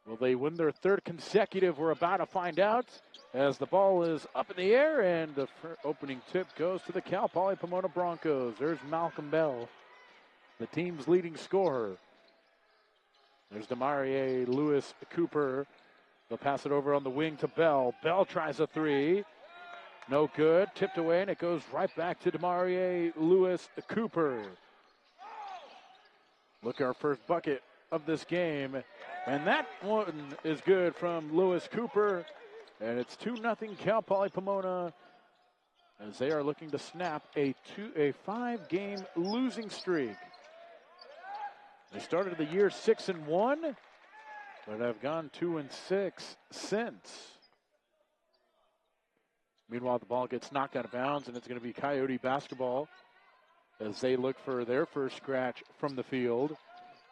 Will they win their third consecutive? We're about to find out as the ball is up in the air, and the opening tip goes to the Cal Poly Pomona Broncos. There's Malcolm Bell, the team's leading scorer. There's Demarie Lewis Cooper. They'll pass it over on the wing to Bell. Bell tries a three. No good. Tipped away, and it goes right back to Demarie Lewis Cooper. Look at our first bucket of this game. And that one is good from Lewis Cooper. And it's 2-0 Cal Poly Pomona as they are looking to snap a 5-game losing streak. They started the year 6-1, but have gone 2-6 since. Meanwhile, the ball gets knocked out of bounds, and it's going to be Coyote basketball as they look for their first scratch from the field.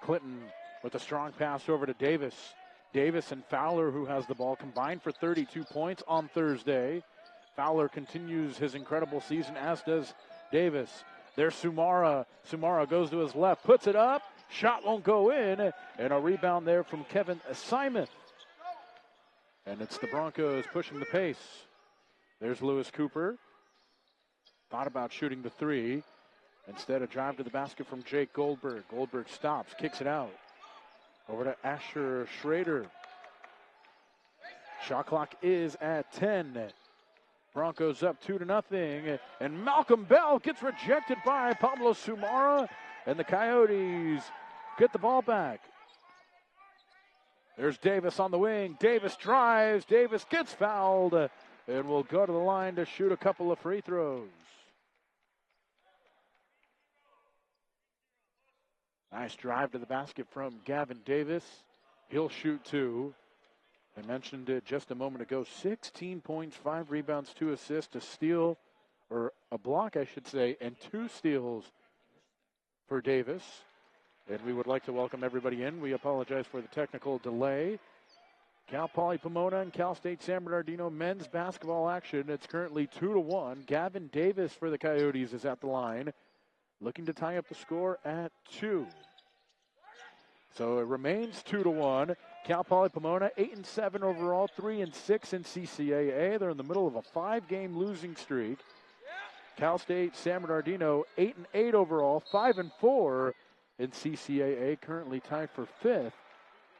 Clinton with a strong pass over to Davis. Davis and Fowler, who has the ball, combined for 32 points on Thursday. Fowler continues his incredible season, as does Davis. There's Sumara. Sumara goes to his left, puts it up. Shot won't go in, and a rebound there from Kevin Simon. And it's the Broncos pushing the pace. There's Lewis Cooper. Thought about shooting the three. Instead, a drive to the basket from Jake Goldberg. Goldberg stops, kicks it out. Over to Asher Schrader. Shot clock is at 10. Broncos up 2-0. And Malcolm Bell gets rejected by Pablo Sumara. And the Coyotes get the ball back. There's Davis on the wing. Davis drives. Davis gets fouled. And will go to the line to shoot a couple of free throws. Nice drive to the basket from Gavin Davis. He'll shoot two. I mentioned it just a moment ago. 16 points, 5 rebounds, 2 assists, a steal, or a block, I should say, and 2 steals for Davis. And we would like to welcome everybody in. We apologize for the technical delay. Cal Poly Pomona and Cal State San Bernardino men's basketball action. It's currently 2-1. Gavin Davis for the Coyotes is at the line, looking to tie up the score at 2. So it remains 2-1. Cal Poly Pomona 8-7 overall, 3-6 in CCAA. They're in the middle of a 5-game losing streak. Cal State San Bernardino 8-8 overall, 5-4 in CCAA, currently tied for 5th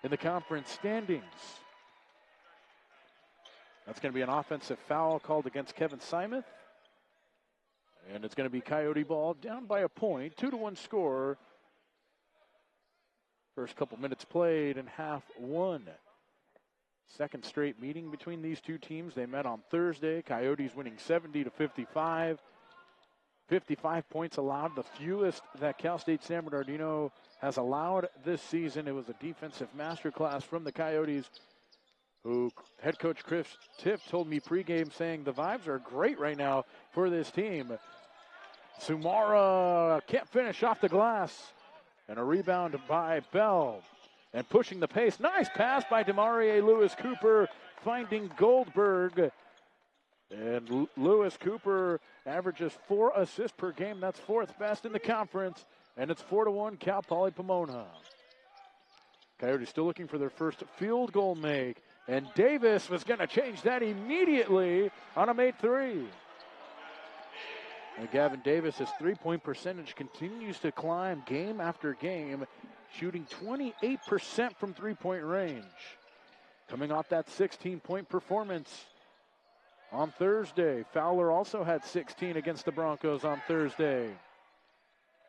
in the conference standings. That's going to be an offensive foul called against Kevin Simon. And it's going to be Coyote ball, down by a point, 2-1 score. First couple minutes played in half one. Second straight meeting between these two teams. They met on Thursday. Coyotes winning 70-55. 55 points allowed, the fewest that Cal State San Bernardino has allowed this season. It was a defensive masterclass from the Coyotes, who head coach Chris Tiff told me pregame saying the vibes are great right now for this team. Sumara can't finish off the glass. And a rebound by Bell. And pushing the pace. Nice pass by Demarie Lewis Cooper, finding Goldberg. And Lewis Cooper averages 4 assists per game. That's 4th best in the conference. And it's 4-1 Cal Poly Pomona. Coyotes still looking for their first field goal make. And Davis was going to change that immediately on a made three. And Gavin Davis' three-point percentage continues to climb game after game, shooting 28% from three-point range. Coming off that 16-point performance on Thursday. Fowler also had 16 against the Broncos on Thursday.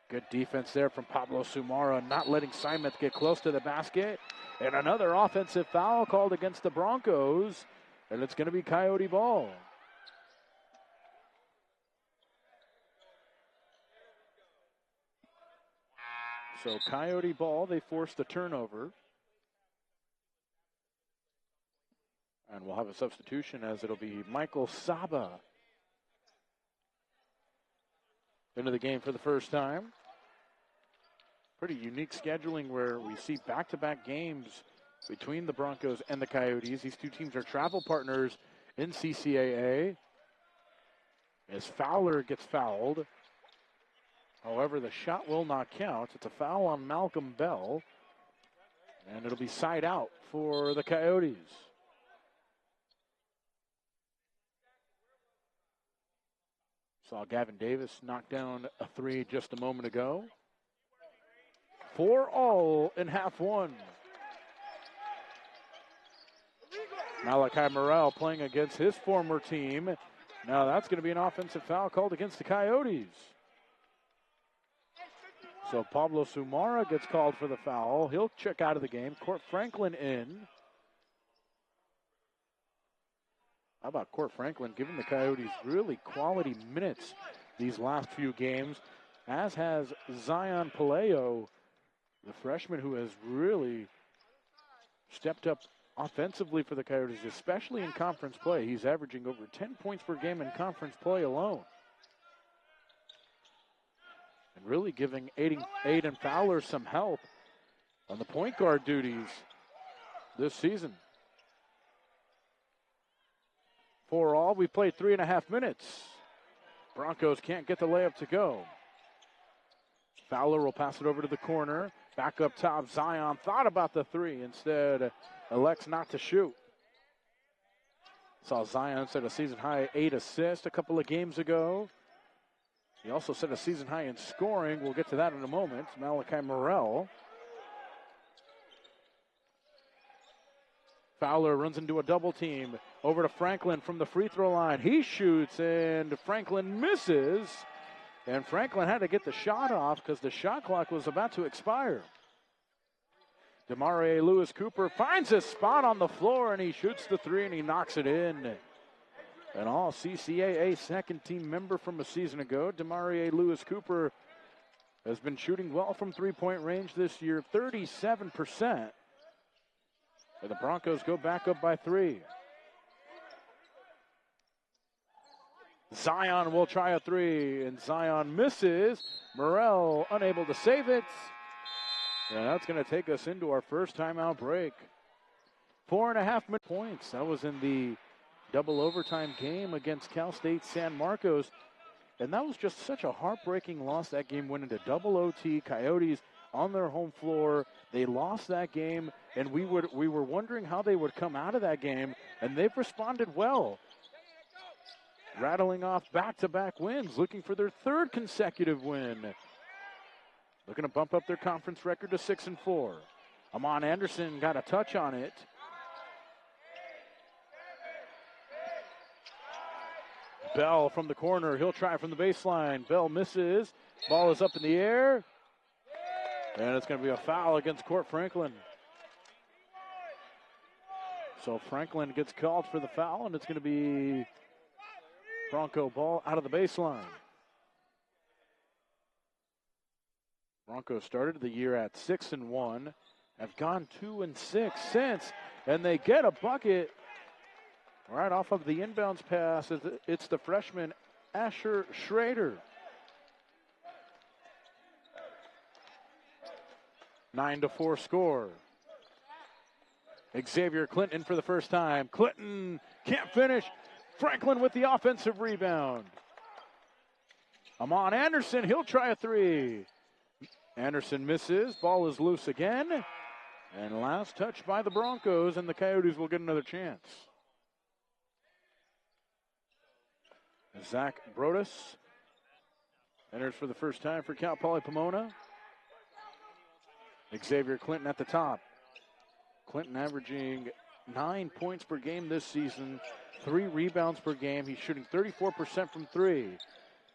Good defense there from Pablo Sumara, not letting Simon get close to the basket. And another offensive foul called against the Broncos, and it's going to be Coyote ball. So Coyote ball, they force the turnover. And we'll have a substitution as it'll be Michael Saba into the game for the first time. Pretty unique scheduling where we see back-to-back games between the Broncos and the Coyotes. These two teams are travel partners in CCAA. As Fowler gets fouled. However, the shot will not count. It's a foul on Malcolm Bell. And it'll be side out for the Coyotes. Saw Gavin Davis knock down a three just a moment ago. 4-all in half one. Malachi Morrell playing against his former team. Now that's going to be an offensive foul called against the Coyotes. So Pablo Sumara gets called for the foul. He'll check out of the game. Court Franklin in. How about Court Franklin giving the Coyotes really quality minutes these last few games, as has Zion Paleo, the freshman who has really stepped up offensively for the Coyotes, especially in conference play. He's averaging over 10 points per game in conference play alone. And really giving Aiden Fowler some help on the point guard duties this season. 4-all, we played 3.5 minutes. Broncos can't get the layup to go. Fowler will pass it over to the corner. Back up top, Zion thought about the three. Instead, elects not to shoot. Saw Zion set a season-high 8 assists a couple of games ago. He also set a season-high in scoring. We'll get to that in a moment. Malachi Morrell. Fowler runs into a double team. Over to Franklin from the free throw line. He shoots, and Franklin misses. And Franklin had to get the shot off because the shot clock was about to expire. Demarie Lewis Cooper finds his spot on the floor, and he shoots the three, and he knocks it in. An all-CCAA second-team member from a season ago, Demarie Lewis Cooper has been shooting well from three-point range this year, 37%. And the Broncos go back up by 3. Zion will try a three, and Zion misses. Morrell unable to save it. And that's going to take us into our first timeout break. 4.5 minute points. That was in the double overtime game against Cal State San Marcos. And that was just such a heartbreaking loss. That game went into double OT. Coyotes on their home floor. They lost that game, and we were wondering how they would come out of that game, and they've responded well. Rattling off back-to-back wins, looking for their 3rd consecutive win. Looking to bump up their conference record to 6-4. Amon Anderson got a touch on it. Bell from the corner. He'll try from the baseline. Bell misses. Ball is up in the air. And it's going to be a foul against Court Franklin. So Franklin gets called for the foul, and it's going to be Bronco ball out of the baseline. Broncos started the year at 6-1, have gone 2-6 since, and they get a bucket right off of the inbounds pass. It's the freshman Asher Schrader. 9-4 score. Xavier Clinton for the first time. Clinton can't finish. Franklin with the offensive rebound. Amon Anderson, he'll try a three. Anderson misses. Ball is loose again. And last touch by the Broncos, and the Coyotes will get another chance. Zach Brodus enters for the first time for Cal Poly Pomona. Xavier Clinton at the top. Clinton averaging 9 points per game this season, 3 rebounds per game. He's shooting 34% from 3.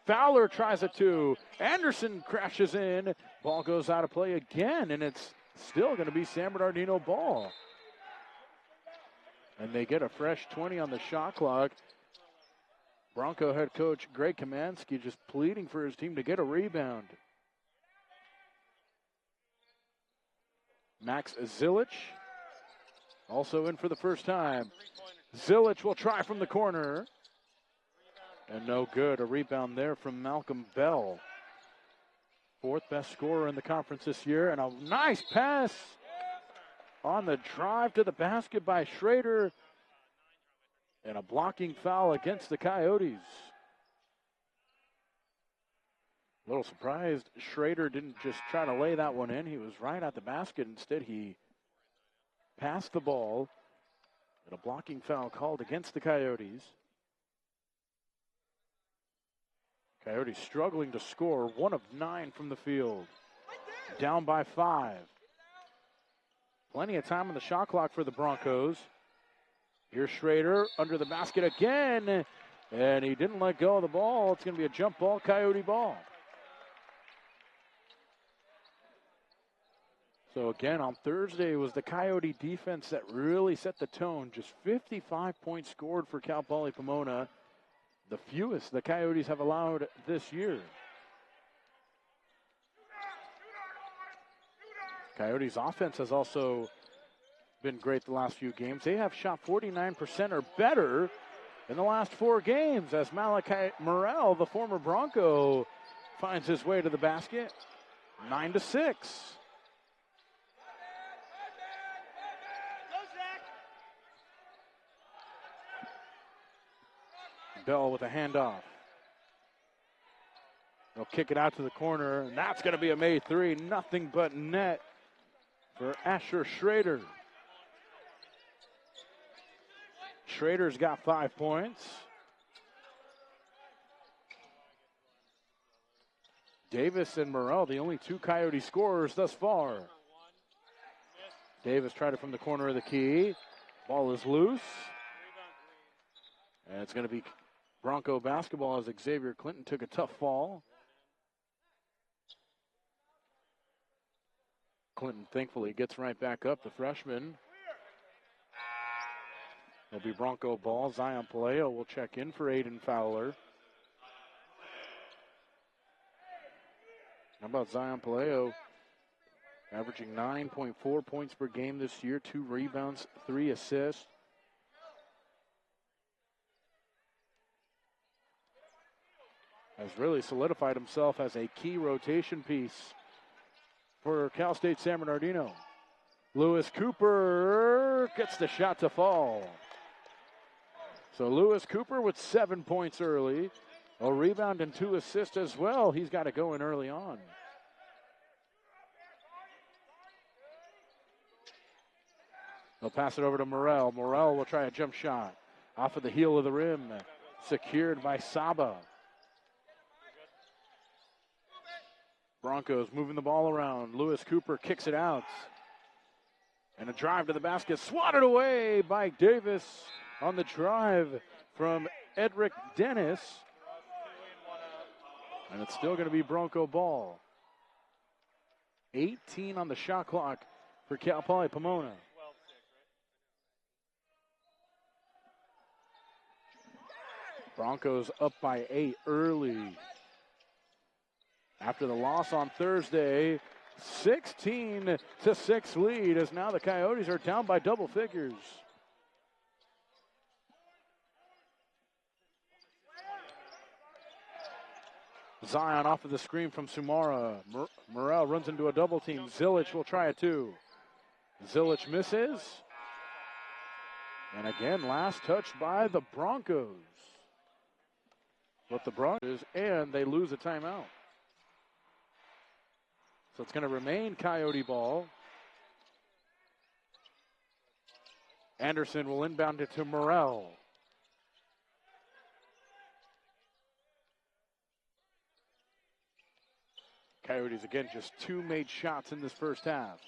Fowler tries a 2. Anderson crashes in. Ball goes out of play again, and it's still going to be San Bernardino ball. And they get a fresh 20 on the shot clock. Bronco head coach Greg Kamansky just pleading for his team to get a rebound. Max Zilich also in for the first time. Zilich will try from the corner. And no good. A rebound there from Malcolm Bell. 4th best scorer in the conference this year. And a nice pass on the drive to the basket by Schrader. And a blocking foul against the Coyotes. A little surprised Schrader didn't just try to lay that one in. He was right at the basket. Instead, he passed the ball. And a blocking foul called against the Coyotes. Coyotes struggling to score, 1 of 9 from the field. Down by 5. Plenty of time on the shot clock for the Broncos. Here's Schrader under the basket again. And he didn't let go of the ball. It's going to be a jump ball, Coyote ball. So again, on Thursday, it was the Coyote defense that really set the tone. Just 55 points scored for Cal Poly Pomona. The fewest the Coyotes have allowed this year. Coyotes offense has also been great the last few games. They have shot 49% or better in the last 4 games as Malachi Morrell, the former Bronco, finds his way to the basket. 9-6. Bell with a handoff. They'll kick it out to the corner, and that's going to be a made 3. Nothing but net for Asher Schrader. Schrader's got 5 points. Davis and Morrell, the only 2 Coyote scorers thus far. Davis tried it from the corner of the key. Ball is loose. And it's going to be Bronco basketball as Xavier Clinton took a tough fall. Clinton thankfully gets right back up, the freshman. It'll be Bronco ball. Zion Paleo will check in for Aiden Fowler. How about Zion Paleo averaging 9.4 points per game this year, 2 rebounds, 3 assists. Has really solidified himself as a key rotation piece for Cal State San Bernardino. Lewis Cooper gets the shot to fall. So Lewis Cooper with 7 points early. A rebound and 2 assists as well. He's got to go in early on. They'll pass it over to Morrell. Morrell will try a jump shot. Off of the heel of the rim. Secured by Saba. Broncos moving the ball around. Lewis Cooper kicks it out. And a drive to the basket. Swatted away by Davis on the drive from Edric Dennis. And it's still going to be Bronco ball. 18 on the shot clock for Cal Poly Pomona. Broncos up by 8 early. After the loss on Thursday, 16-6 lead as now the Coyotes are down by double figures. Zion off of the screen from Sumara. Morrell runs into a double team. Zilich will try it too. Zilich misses. And again, last touch by the Broncos. But the Broncos, and they lose a timeout. So it's going to remain Coyote ball. Anderson will inbound it to Morrell. Coyotes again, just 2 made shots in this first half.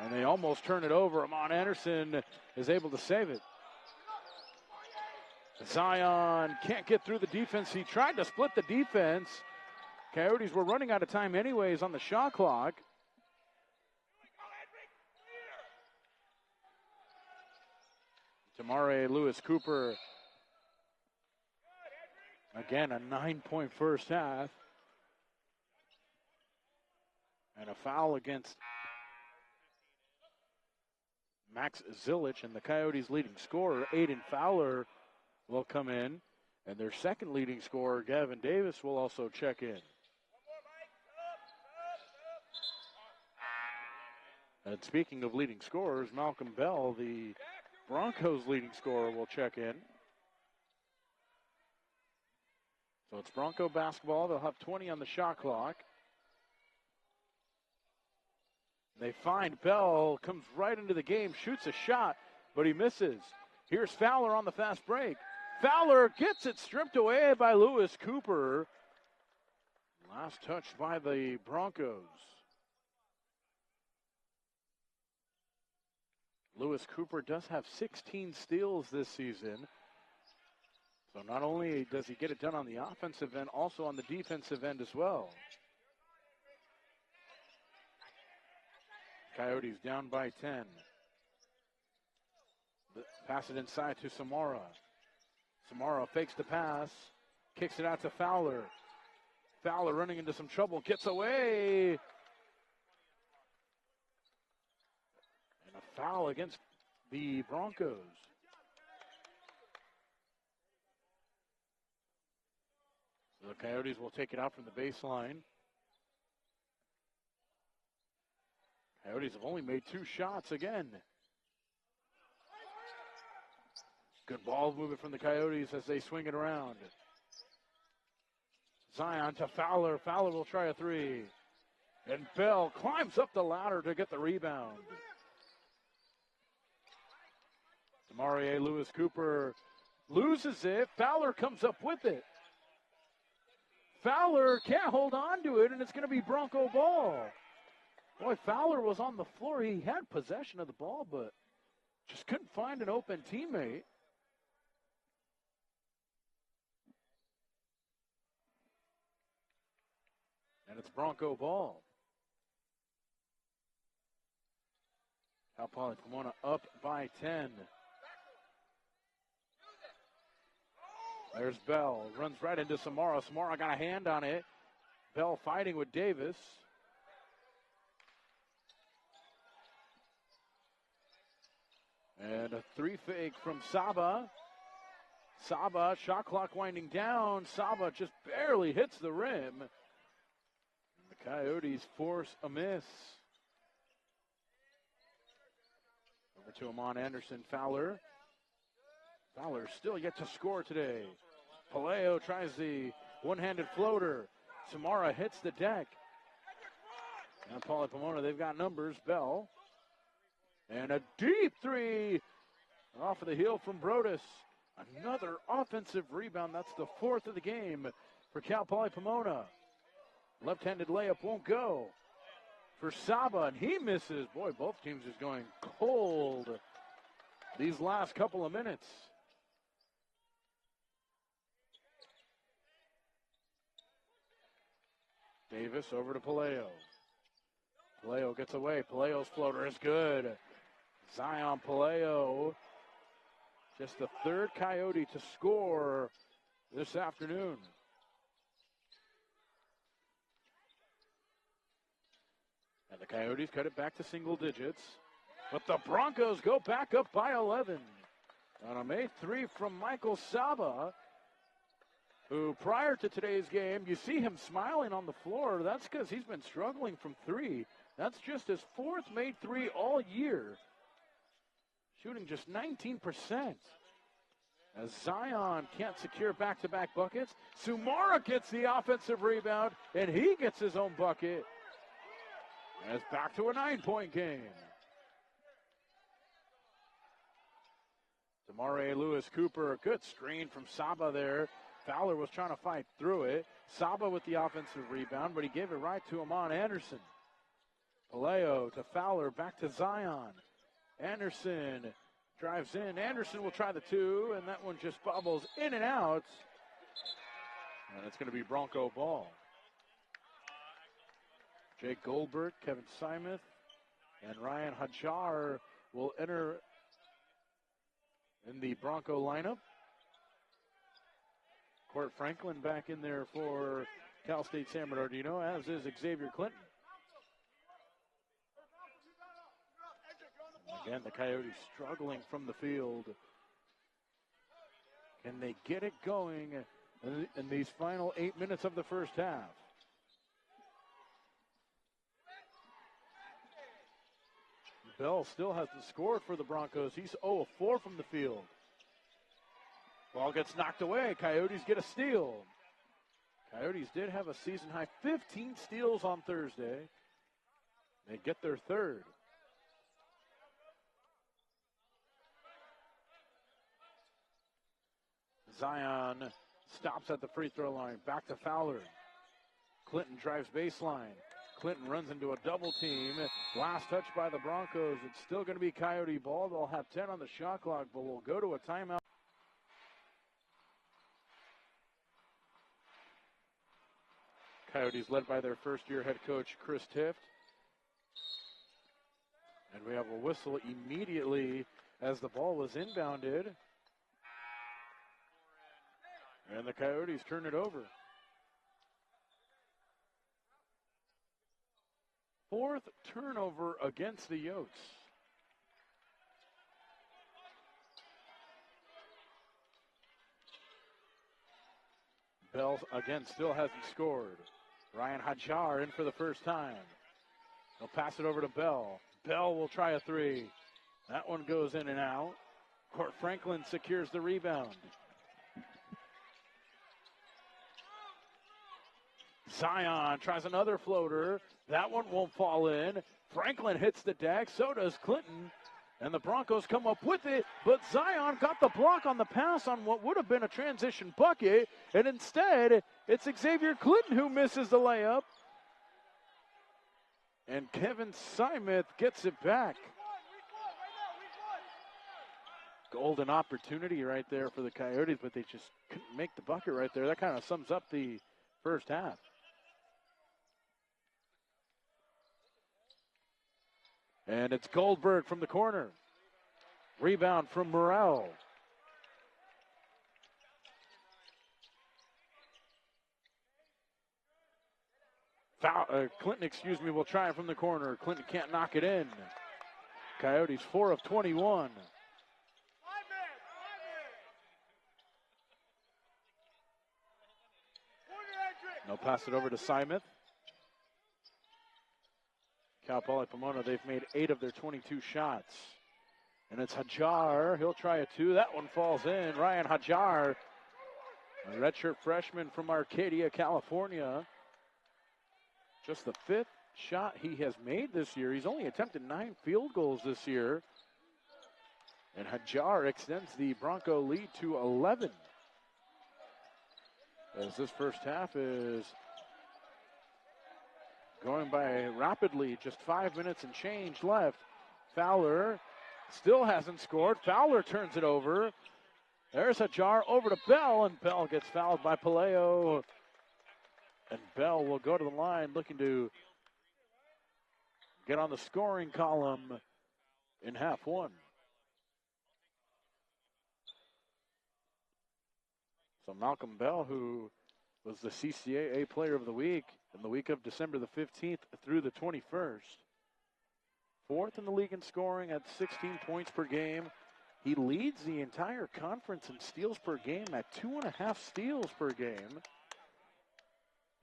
And they almost turn it over. Amon Anderson is able to save it. Zion can't get through the defense. He tried to split the defense. Coyotes were running out of time anyways on the shot clock. Tamare Lewis Cooper. Again, a 9-point first half. And a foul against Max Zilich, and the Coyotes' leading scorer, Aiden Fowler, will come in. And their second leading scorer, Gavin Davis, will also check in. And speaking of leading scorers, Malcolm Bell, the Broncos' leading scorer, will check in. So it's Bronco basketball. They'll have 20 on the shot clock. They find Bell, comes right into the game, shoots a shot, but he misses. Here's Fowler on the fast break. Fowler gets it stripped away by Lewis Cooper. Last touch by the Broncos. Lewis Cooper does have 16 steals this season. So not only does he get it done on the offensive end, also on the defensive end as well. Coyotes down by 10. Pass it inside to Samara. Samara fakes the pass, kicks it out to Fowler. Fowler running into some trouble, gets away. And a foul against the Broncos. So the Coyotes will take it out from the baseline. Coyotes have only made 2 shots again. Good ball movement from the Coyotes as they swing it around. Zion to Fowler. Fowler will try a 3. And Bell climbs up the ladder to get the rebound. Demarie Lewis Cooper loses it. Fowler comes up with it. Fowler can't hold on to it, and it's going to be Bronco ball. Boy, Fowler was on the floor. He had possession of the ball, but just couldn't find an open teammate. And it's Bronco ball. Cal Poly Pomona up by 10. There's Bell. Runs right into Samara. Samara got a hand on it. Bell fighting with Davis. And a 3 fake from Saba. Saba, shot clock winding down. Saba just barely hits the rim. The Coyotes force a miss. Over to Amon Anderson. Fowler. Fowler still yet to score today. Paleo tries the one-handed floater. Samara hits the deck. Now Poly Pomona, they've got numbers. Bell. And a deep 3 off of the heel from Brodus. Another offensive rebound. That's the 4th of the game for Cal Poly Pomona. Left-handed layup won't go for Saba, and he misses. Boy, both teams just going cold these last couple of minutes. Davis over to Paleo. Paleo gets away. Paleo's floater is good. Zion Paleo, just the 3rd Coyote to score this afternoon. And the Coyotes cut it back to single digits. But the Broncos go back up by 11. On a made 3 from Michael Saba, who prior to today's game, you see him smiling on the floor. That's because he's been struggling from 3. That's just his 4th made 3 all year. Shooting just 19%. As Zion can't secure back-to-back buckets, Sumara gets the offensive rebound, and he gets his own bucket. And it's back to a 9-point game. Demarie Lewis Cooper, good screen from Saba there. Fowler was trying to fight through it. Saba with the offensive rebound, but he gave it right to Amon Anderson. Paleo to Fowler, back to Zion. Anderson drives in. Anderson will try the 2, and that one just bobbles in and out. And it's going to be Bronco ball. Jake Goldberg, Kevin Simeth, and Ryan Hajar will enter in the Bronco lineup. Court Franklin back in there for Cal State San Bernardino, as is Xavier Clinton. Again, the Coyotes struggling from the field. Can they get it going in these final 8 minutes of the first half? Bell still hasn't scored for the Broncos. He's 0 of 4 from the field. Ball gets knocked away. Coyotes get a steal. Coyotes did have a season-high 15 steals on Thursday. They get their third. Zion stops at the free throw line. Back to Fowler. Clinton drives baseline. Clinton runs into a double team. Last touch by the Broncos. It's still going to be Coyote ball. They'll have 10 on the shot clock, but we'll go to a timeout. Coyotes led by their first-year head coach, Chris Tift. And we have a whistle immediately as the ball was inbounded. And the Coyotes turn it over. Fourth turnover against the Yotes. Bell, again, still hasn't scored. Ryan Hajar in for the first time. He'll pass it over to Bell. Bell will try a three. That one goes in and out. Court Franklin secures the rebound. Zion tries another floater. That one won't fall in. Franklin hits the deck. So does Clinton. And the Broncos come up with it. But Zion got the block on the pass on what would have been a transition bucket. And instead, it's Xavier Clinton who misses the layup. And Kevin Simeth gets it back. Golden opportunity right there for the Coyotes, but they just couldn't make the bucket right there. That kind of sums up the first half. And it's Goldberg from the corner. Rebound from Morrell. Clinton, will try it from the corner. Clinton can't knock it in. Coyotes 4 of 21. They'll pass it over to Simeth. Cal Poly Pomona, they've made 8 of their 22 shots. And it's Hajar. He'll try a two. That one falls in. Ryan Hajar, a redshirt freshman from Arcadia, California. Just the 5th shot he has made this year. He's only attempted 9 field goals this year. And Hajar extends the Bronco lead to 11. As this first half is going by rapidly, just 5 minutes and change left. Fowler still hasn't scored. Fowler turns it over. There's Hajar over to Bell, and Bell gets fouled by Paleo. And Bell will go to the line looking to get on the scoring column in half one. So Malcolm Bell, who was the CCAA Player of the Week in the week of December the 15th through the 21st. 4th in the league in scoring at 16 points per game. He leads the entire conference in steals per game at 2.5 steals per game.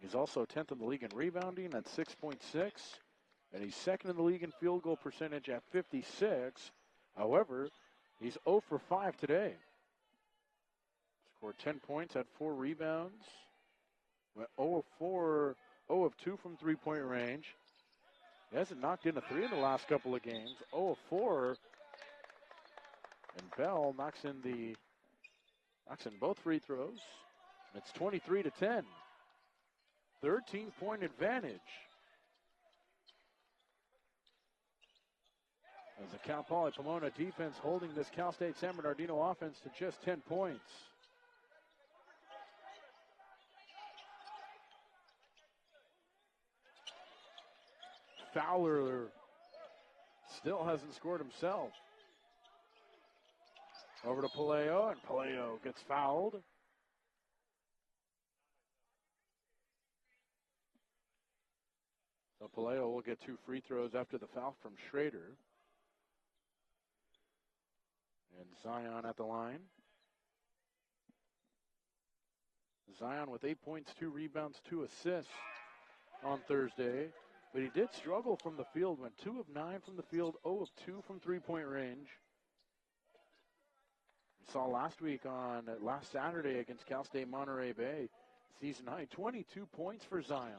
He's also 10th in the league in rebounding at 6.6. And he's 2nd in the league in field goal percentage at 56. However, he's 0 for 5 today. Scored 10 points, had 4 rebounds. Went 0 of 2 from three-point range. He hasn't knocked in a 3 in the last couple of games. 0 of 4. And Bell knocks in both free throws. It's 23-10. 13-point advantage. As the Cal Poly Pomona defense holding this Cal State San Bernardino offense to just 10 points. Fowler still hasn't scored himself. Over to Paleo, and Paleo gets fouled. So Paleo will get 2 free throws after the foul from Schrader. And Zion at the line. Zion with 8 points, 2 rebounds, 2 assists on Thursday. But he did struggle from the field, went 2 of 9 from the field, 0 of 2 from three-point range. We saw last Saturday against Cal State Monterey Bay, season high, 22 points for Zion.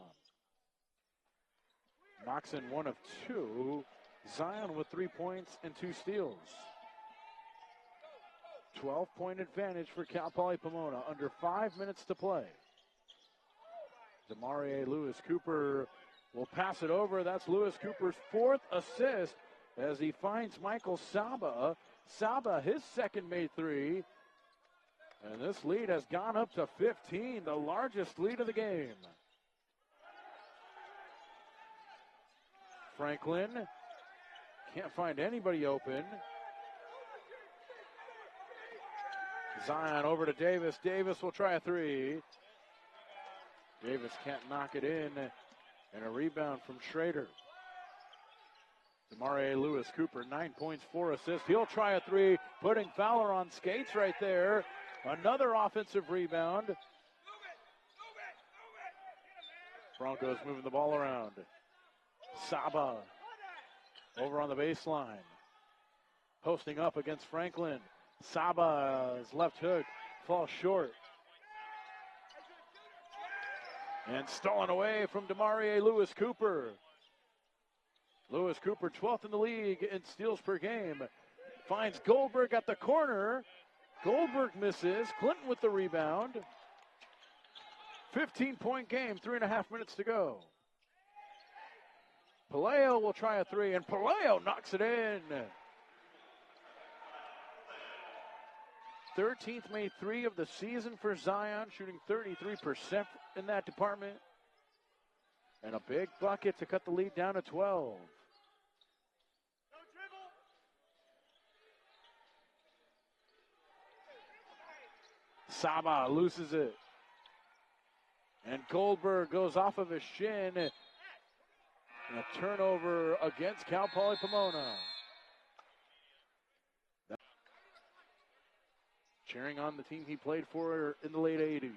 Knocks in 1 of 2. Zion with 3 points and 2 steals. 12-point advantage for Cal Poly Pomona. Under 5 minutes to play. Demarie Lewis Cooper will pass it over. That's Lewis Cooper's 4th assist as he finds Michael Saba. Saba, his second made 3. And this lead has gone up to 15, the largest lead of the game. Franklin can't find anybody open. Zion over to Davis. Davis will try a 3. Davis can't knock it in. And a rebound from Schrader. Demarie Lewis Cooper, 9 points, 4 assists. He'll try a 3, putting Fowler on skates right there. Another offensive rebound. Broncos moving the ball around. Saba over on the baseline. Posting up against Franklin. Saba's left hook falls short. And stolen away from Demarie Lewis Cooper. Lewis Cooper, 12th in the league in steals per game. Finds Goldberg at the corner. Goldberg misses. Clinton with the rebound. 15-point game, 3.5 minutes to go. Palaio will try a 3, and Palaio knocks it in. 13th made 3 of the season for Zion, shooting 33% in that department. And a big bucket to cut the lead down to 12. Saba loses it. And Goldberg goes off of his shin. And a turnover against Cal Poly Pomona. Cheering on the team he played for in the late 80s.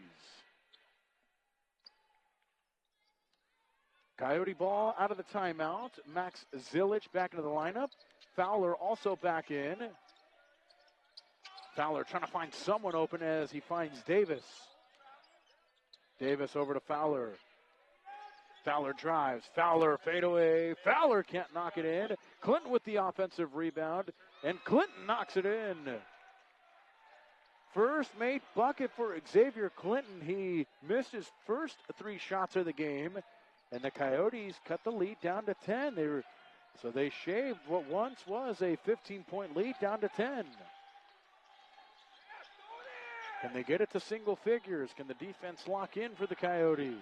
Coyote ball out of the timeout. Max Zilic back into the lineup. Fowler also back in. Fowler trying to find someone open as he finds Davis. Davis over to Fowler. Fowler drives. Fowler fadeaway. Fowler can't knock it in. Clinton with the offensive rebound. And Clinton knocks it in. First made bucket for Xavier Clinton. He missed his first 3 shots of the game. And the Coyotes cut the lead down to 10. So they shaved what once was a 15-point lead down to 10. Can they get it to single figures? Can the defense lock in for the Coyotes?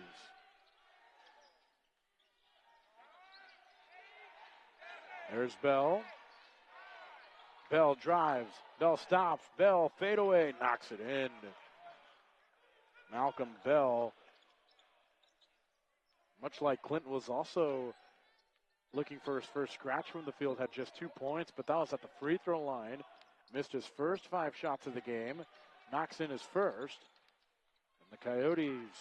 There's Bell. Bell drives. Bell stops. Bell fadeaway. Knocks it in. Malcolm Bell, much like Clinton, was also looking for his first scratch from the field, had just 2 points, but that was at the free throw line. Missed his first 5 shots of the game. Knocks in his first. And the Coyotes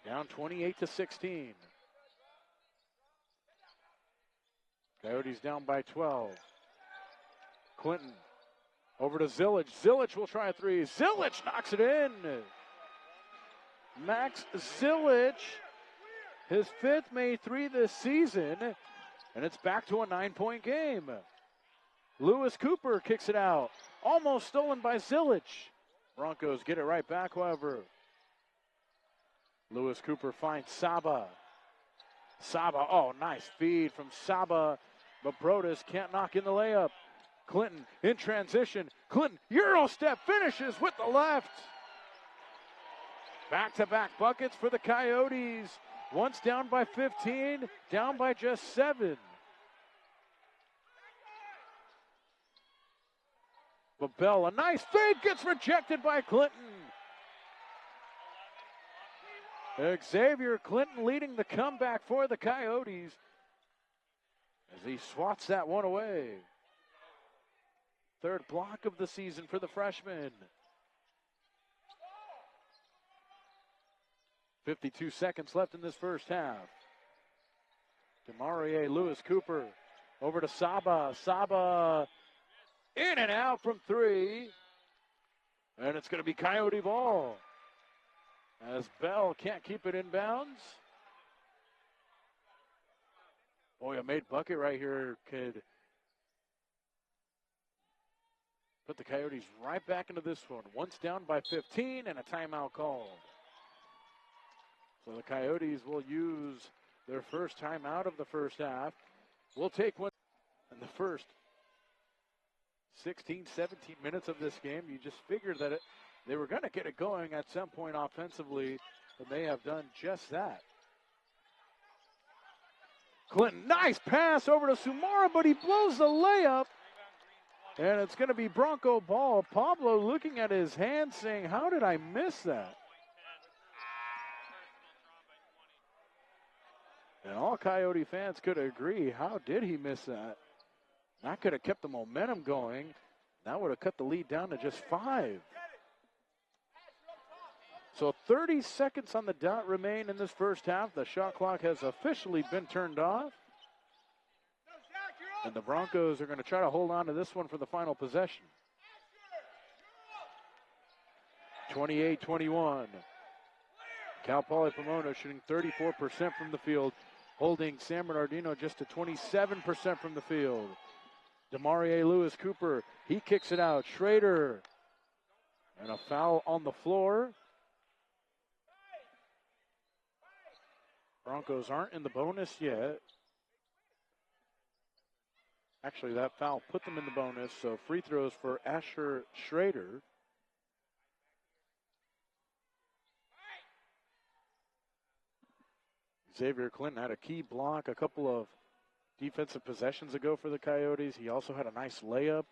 down 28-16. Coyotes down by 12. Clinton over to Zilic. Zilic will try a 3. Zilic knocks it in. Max Zilic, his 5th made 3 this season, and it's back to a 9-point game. Lewis Cooper kicks it out. Almost stolen by Zilic. Broncos get it right back, however. Lewis Cooper finds Saba. Saba, oh, nice feed from Saba, but Brodus can't knock in the layup. Clinton in transition. Clinton, Euro step, finishes with the left. Back-to-back buckets for the Coyotes. Once down by 15, down by just 7. But Bell, a nice fade, gets rejected by Clinton. Xavier Clinton leading the comeback for the Coyotes as he swats that one away. 3rd block of the season for the freshman. 52 seconds left in this first half. Demarie Lewis Cooper over to Saba. Saba in and out from 3. And it's going to be Coyote ball. as Bell can't keep it in bounds. Boy, a made bucket right here could put the Coyotes right back into this one. Once down by 15 and a timeout called. So the Coyotes will use their first timeout of the first half. We'll take one in the first 16, 17 minutes of this game. You just figured that they were going to get it going at some point offensively, and they have done just that. Clinton, nice pass over to Sumara, but he blows the layup. And it's going to be Bronco ball. Pablo looking at his hand saying, how did I miss that? And all Coyote fans could agree, how did he miss that? That could have kept the momentum going. That would have cut the lead down to just 5. So 30 seconds on the dot remain in this first half. The shot clock has officially been turned off. And the Broncos are going to try to hold on to this one for the final possession. 28-21. Cal Poly Pomona shooting 34% from the field, holding San Bernardino just to 27% from the field. Demarie Lewis Cooper, he kicks it out. Schrader, and a foul on the floor. Broncos aren't in the bonus yet. Actually, that foul put them in the bonus, so free throws for Asher Schrader. Xavier Clinton had a key block a couple of defensive possessions ago for the Coyotes. He also had a nice layup.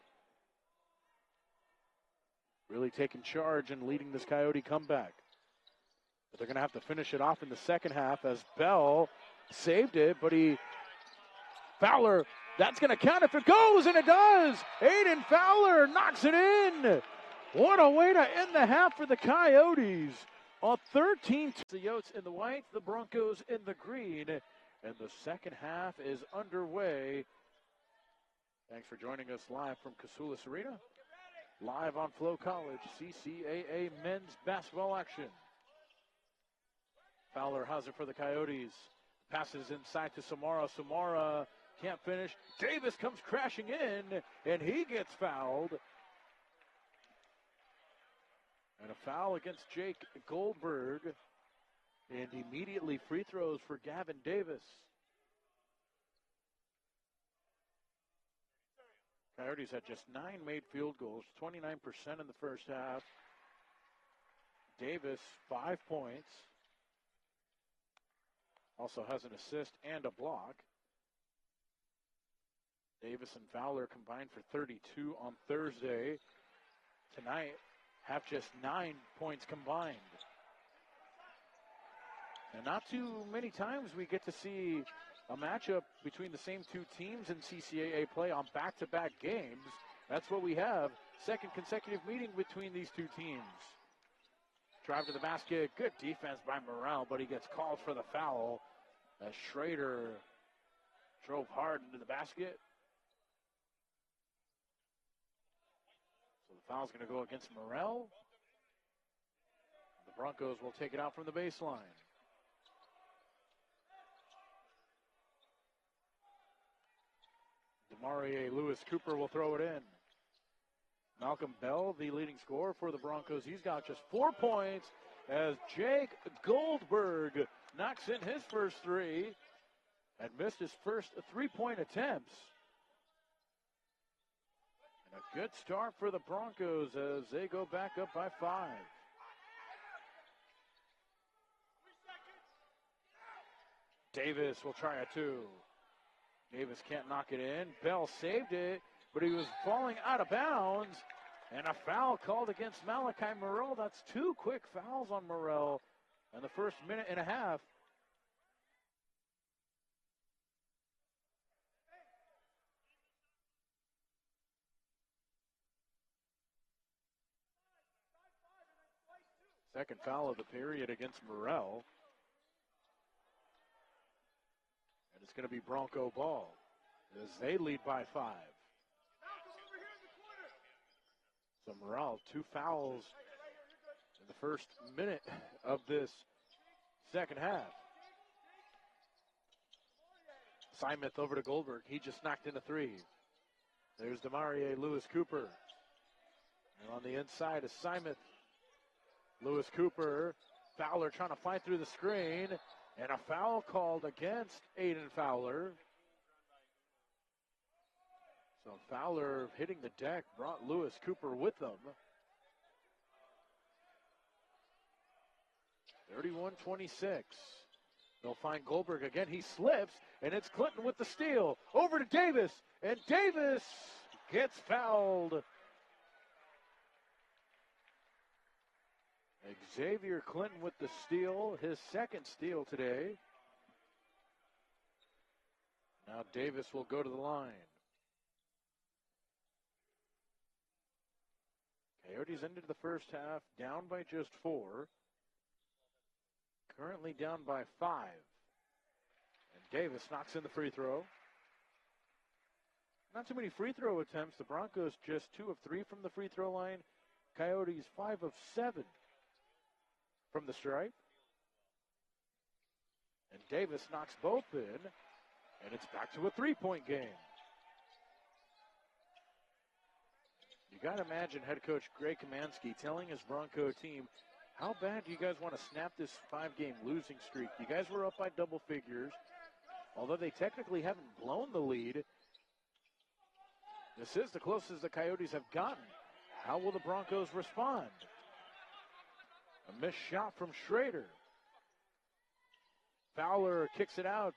Really taking charge and leading this Coyote comeback. But they're going to have to finish it off in the second half as Bell saved it, but Fowler, that's going to count if it goes, and it does. Aiden Fowler knocks it in. What a way to end the half for the Coyotes. On 13, the Yotes in the white, the Broncos in the green, and the second half is underway. Thanks for joining us live from Casulas Arena. Live on Flow College, CCAA men's basketball action. Fowler has it for the Coyotes. Passes inside to Samara. Samara can't finish. Davis comes crashing in, and he gets fouled. And a foul against Jake Goldberg. And immediately free throws for Gavin Davis. Coyotes had just 9 made field goals, 29% in the first half. Davis, 5 points. Also has an assist and a block. Davis and Fowler combined for 32 on Thursday. Tonight, have just 9 points combined. And not too many times we get to see a matchup between the same two teams in CCAA play on back-to-back games. That's what we have. Second consecutive meeting between these two teams. Drive to the basket. Good defense by Morrell, but he gets called for the foul as Schrader drove hard into the basket. So the foul's going to go against Morrell. The Broncos will take it out from the baseline. Demarie Lewis Cooper will throw it in. Malcolm Bell, the leading scorer for the Broncos. He's got just 4 points as Jake Goldberg knocks in his first three and missed his first 3-point attempts. And a good start for the Broncos as they go back up by 5. Davis will try a 2. Davis can't knock it in. Bell saved it, but he was falling out of bounds. And a foul called against Malachi Morrell. That's 2 quick fouls on Morrell in the first minute and a half. Second foul of the period against Morrell. And it's going to be Bronco ball as they lead by 5. So Morrell, 2 fouls in the first minute of this second half. Simeth over to Goldberg. He just knocked in a three. There's Demarie Lewis Cooper. And on the inside is Simeth. Lewis Cooper. Fowler trying to fight through the screen. And a foul called against Aiden Fowler. So Fowler hitting the deck brought Lewis Cooper with them. 31-26. They'll find Goldberg again. He slips, and it's Clinton with the steal. Over to Davis, and Davis gets fouled. Xavier Clinton with the steal, his second steal today. Now Davis will go to the line. Coyotes ended the first half down by just 4. Currently down by 5. And Davis knocks in the free throw. Not too many free throw attempts. The Broncos just 2 of 3 from the free throw line. Coyotes 5 of 7 from the stripe. And Davis knocks both in. And it's back to a 3-point game. You got to imagine head coach Greg Kamansky telling his Bronco team, how bad do you guys want to snap this 5-game losing streak? You guys were up by double figures. Although they technically haven't blown the lead, this is the closest the Coyotes have gotten. How will the Broncos respond? A missed shot from Schrader. Fowler kicks it out.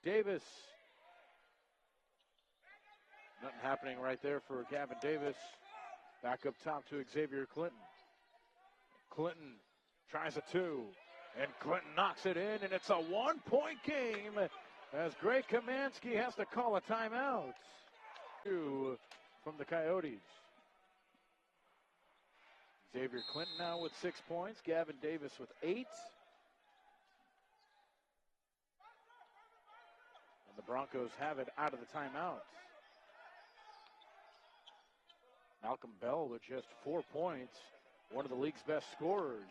Davis. Nothing happening right there for Gavin Davis. Back up top to Xavier Clinton. Clinton tries a 2, and Clinton knocks it in, and it's a 1-point game as Greg Kamansky has to call a timeout. 2 from the Coyotes. Xavier Clinton now with 6 points, Gavin Davis with 8. And the Broncos have it out of the timeout. Malcolm Bell with just 4 points, one of the league's best scorers.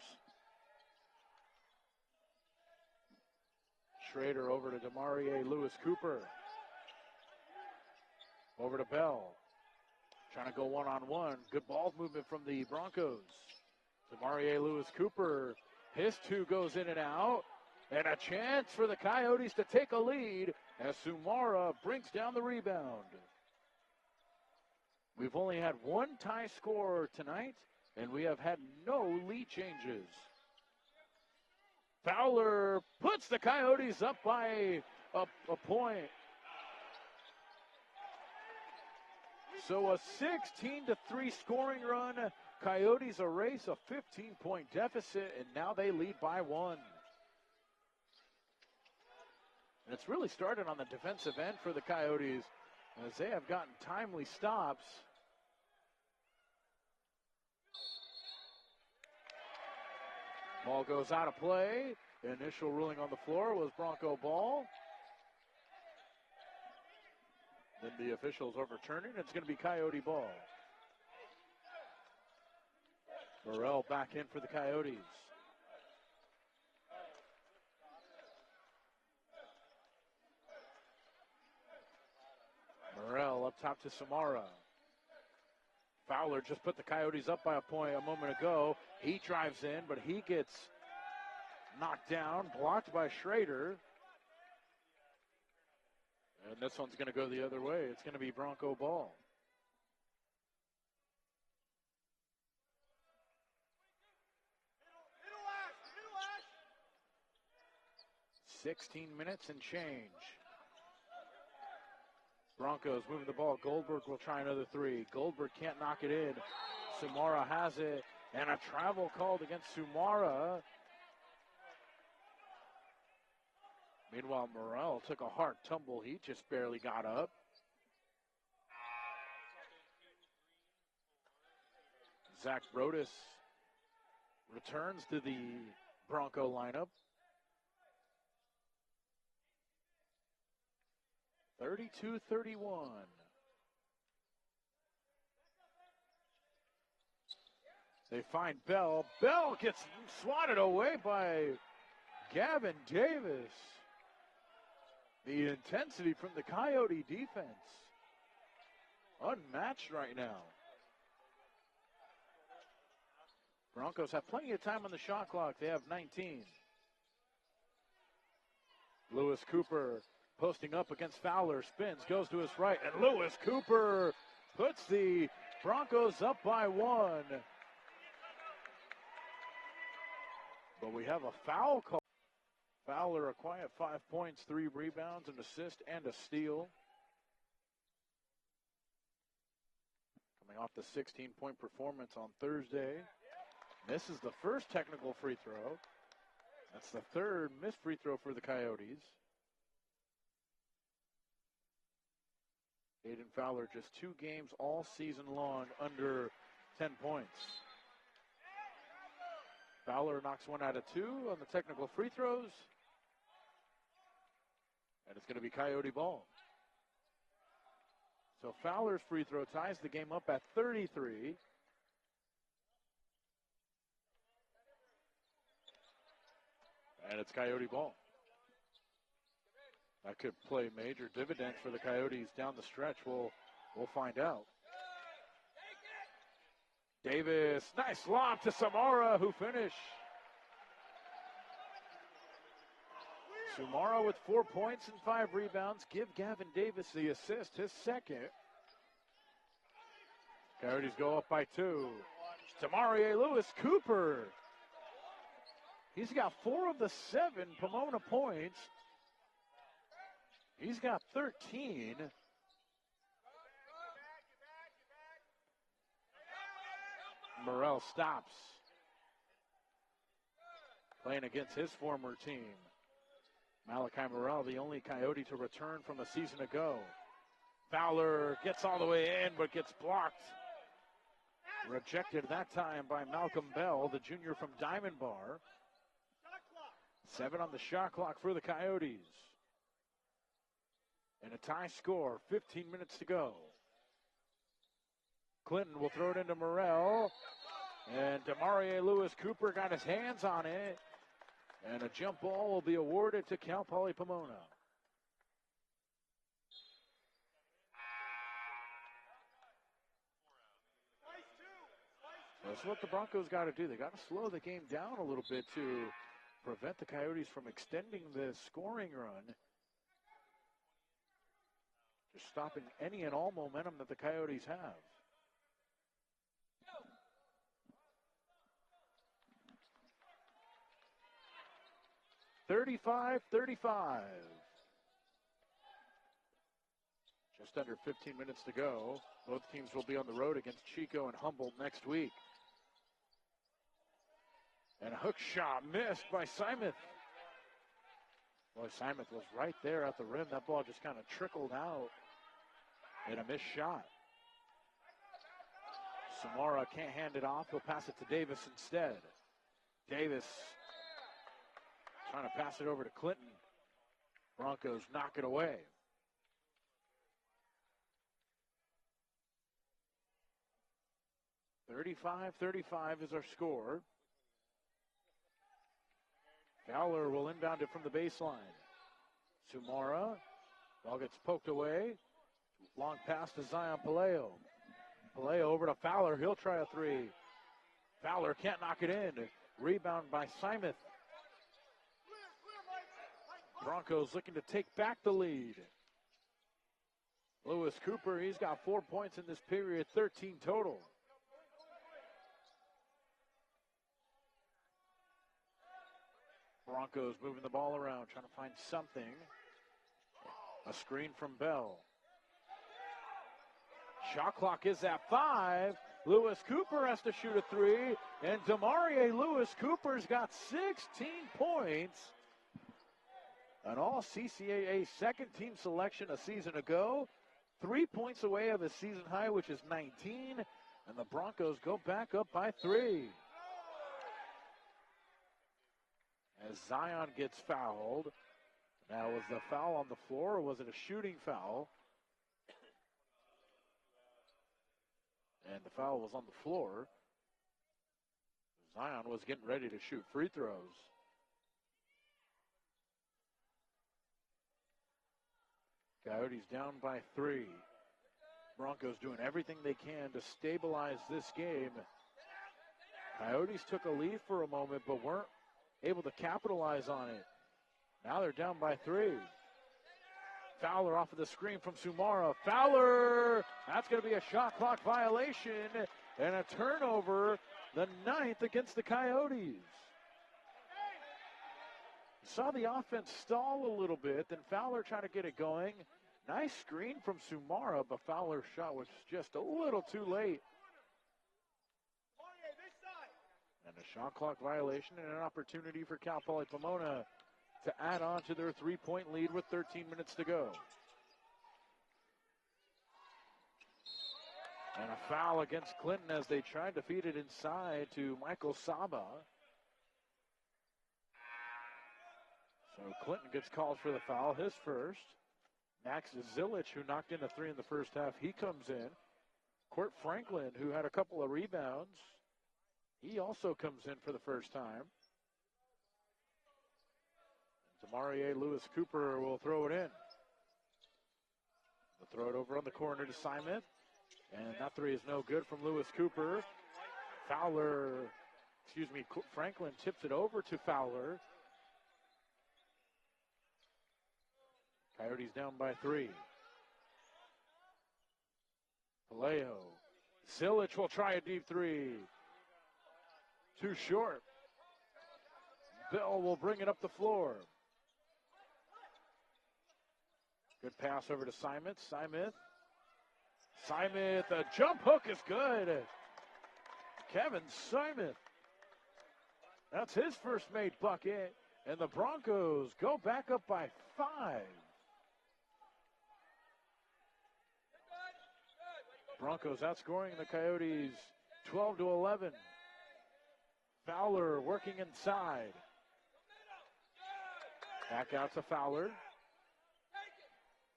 Schrader over to Demarie Lewis Cooper. Over to Bell. Trying to go one-on-one. Good ball movement from the Broncos. Demarie Lewis Cooper. His 2 goes in and out. And a chance for the Coyotes to take a lead as Sumara brings down the rebound. We've only had 1 tie score tonight, and we have had no lead changes. Fowler puts the Coyotes up by a point. So a 16-3 scoring run. Coyotes erase a 15-point deficit, and now they lead by 1. And it's really started on the defensive end for the Coyotes, as they have gotten timely stops. Ball goes out of play. Initial ruling on the floor was Bronco ball. Then the officials overturning. It's going to be Coyote ball. Burrell back in for the Coyotes. Burrell up top to Samara. Fowler just put the Coyotes up by a point a moment ago. He drives in, but he gets knocked down, blocked by Schrader. And this one's going to go the other way. It's going to be Bronco ball. – 16 minutes and change. Broncos moving the ball. Goldberg will try another 3. Goldberg can't knock it in. Sumara has it. And a travel called against Sumara. Meanwhile, Morrell took a hard tumble. He just barely got up. Zach Brodus returns to the Bronco lineup. 32-31. They find Bell. Bell gets swatted away by Gavin Davis. The intensity from the Coyote defense. Unmatched right now. Broncos have plenty of time on the shot clock. They have 19. Lewis Cooper posting up against Fowler. Spins, goes to his right, and Lewis Cooper puts the Broncos up by 1. But we have a foul call. Fowler, a quiet 5 points, 3 rebounds, an assist, and a steal. Coming off the 16-point performance on Thursday. Misses the first technical free throw. That's the third missed free throw for the Coyotes. Aiden Fowler just 2 games all season long under 10 points. Fowler knocks 1 out of 2 on the technical free throws. And it's going to be Coyote ball. So Fowler's free throw ties the game up at 33. And it's Coyote ball. That could play major dividends for the Coyotes down the stretch. We'll find out. Davis, nice lob to Samara, who finished. Samara with 4 points and 5 rebounds. Give Gavin Davis the assist, his second. Coyotes go up by 2. Demarie Lewis Cooper. He's got 4 of the 7 Pomona points. He's got 13. Morrell stops. Playing against his former team. Malachi Morrell, the only Coyote to return from a season ago. Fowler gets all the way in, but gets blocked. Rejected that time by Malcolm Bell, the junior from Diamond Bar. 7 on the shot clock for the Coyotes. And a tie score, 15 minutes to go. Clinton will throw it into Morrell. And Demarie Lewis Cooper got his hands on it. And a jump ball will be awarded to Cal Poly Pomona. That's what the Broncos got to do. They got to slow the game down a little bit to prevent the Coyotes from extending the scoring run. Just stopping any and all momentum that the Coyotes have. .35. Just under 15 minutes to go. Both teams will be on the road against Chico and Humboldt next week. And a hook shot missed by Simon. Boy, Simon was right there at the rim. That ball just kind of trickled out. And a missed shot. Samara can't hand it off. He'll pass it to Davis instead. Davis trying to pass it over to Clinton. Broncos knock it away. .35 is our score. Fowler will inbound it from the baseline. Samara. Ball gets poked away. Long pass to Zion Palaio. Palaio over to Fowler. He'll try a 3. Fowler can't knock it in. Rebound by Simon. Broncos looking to take back the lead. Lewis Cooper, he's got 4 points in this period, 13 total. Broncos moving the ball around, trying to find something. A screen from Bell. Shot clock is at 5. Lewis Cooper has to shoot a 3. And Demarie Lewis Cooper's got 16 points. An all-CCAA second-team selection a season ago. 3 points away of his season high, which is 19. And the Broncos go back up by 3. As Zion gets fouled. Now, was the foul on the floor, or was it a shooting foul? And the foul was on the floor. Zion was getting ready to shoot free throws. Coyotes down by 3. Broncos doing everything they can to stabilize this game. Coyotes took a lead for a moment, but weren't able to capitalize on it. Now they're down by 3. Fowler off of the screen from Sumara. Fowler! That's going to be a shot clock violation and a turnover, the 9th against the Coyotes. Saw the offense stall a little bit, then Fowler trying to get it going. Nice screen from Sumara, but Fowler's shot was just a little too late. And a shot clock violation and an opportunity for Cal Poly Pomona to add on to their 3-point lead with 13 minutes to go. And a foul against Clinton as they tried to feed it inside to Michael Saba. So Clinton gets called for the foul, his first. Max Zilich, who knocked in a 3 in the first half, he comes in. Court Franklin, who had a couple of rebounds, he also comes in for the first time. Demarie Lewis Cooper will throw it in. They'll throw it over on the corner to Simon. And that 3 is no good from Lewis Cooper. Franklin tips it over to Fowler. Coyotes down by 3. Vallejo. Zilich will try a deep 3. Too short. Bell will bring it up the floor. Good pass over to Simon. Simon, the jump hook is good. Kevin Simon. That's his first made bucket. And the Broncos go back up by 5. Broncos outscoring the Coyotes 12-11. Fowler working inside. Back out to Fowler.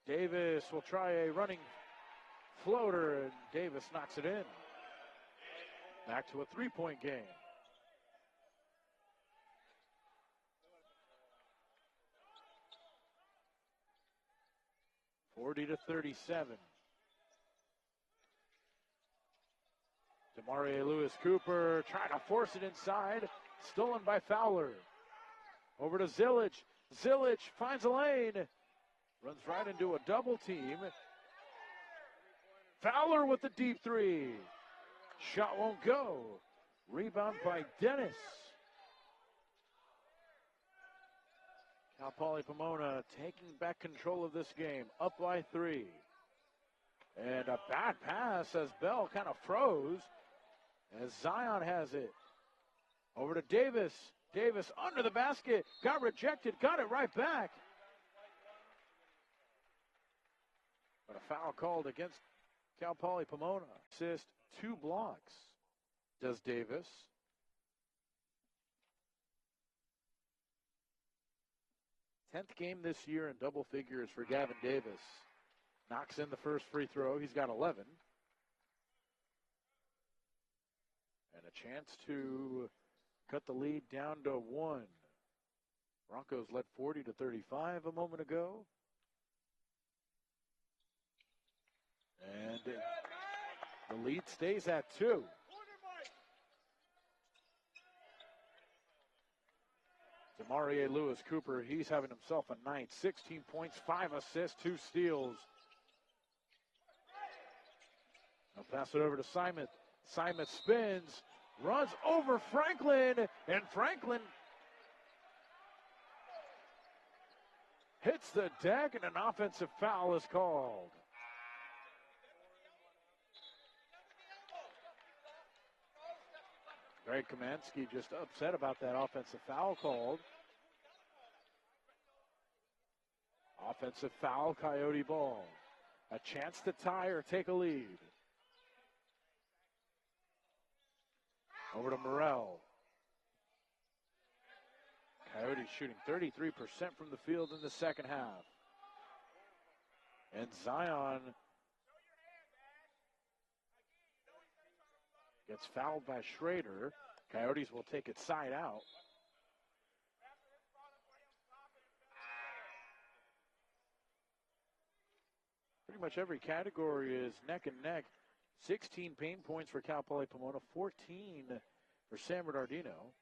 Davis will try a running floater, and Davis knocks it in. Back to a 3-point game. (40-37). Demarie Lewis Cooper trying to force it inside. Stolen by Fowler. Over to Zilich. Zilich finds a lane. Runs right into a double team. Fowler with the deep 3. Shot won't go. Rebound by Dennis. Cal Poly Pomona taking back control of this game. Up by 3. And a bad pass as Bell kind of froze. As Zion has it. Over to Davis. Davis under the basket. Got rejected. Got it right back. But a foul called against Cal Poly Pomona. Assist, 2 blocks. Does Davis. Tenth game this year in double figures for Gavin Davis. Knocks in the first free throw. He's got 11. And a chance to cut the lead down to 1. Broncos led 40-35 a moment ago. And the lead stays at 2. Demarie Lewis Cooper, he's having himself a night. 16 points, 5 assists, 2 steals. I'll pass it over to Simon. Simon spins, runs over Franklin, and Franklin hits the deck, and an offensive foul is called. Greg Kamansky just upset about that offensive foul called. Offensive foul, Coyote ball. A chance to tie or take a lead. Over to Morrell. Coyotes shooting 33% from the field in the second half. And Zion gets fouled by Schrader. Coyotes will take it side out. Pretty much every category is neck and neck. 16 pain points for Cal Poly Pomona, 14 for San Bernardino.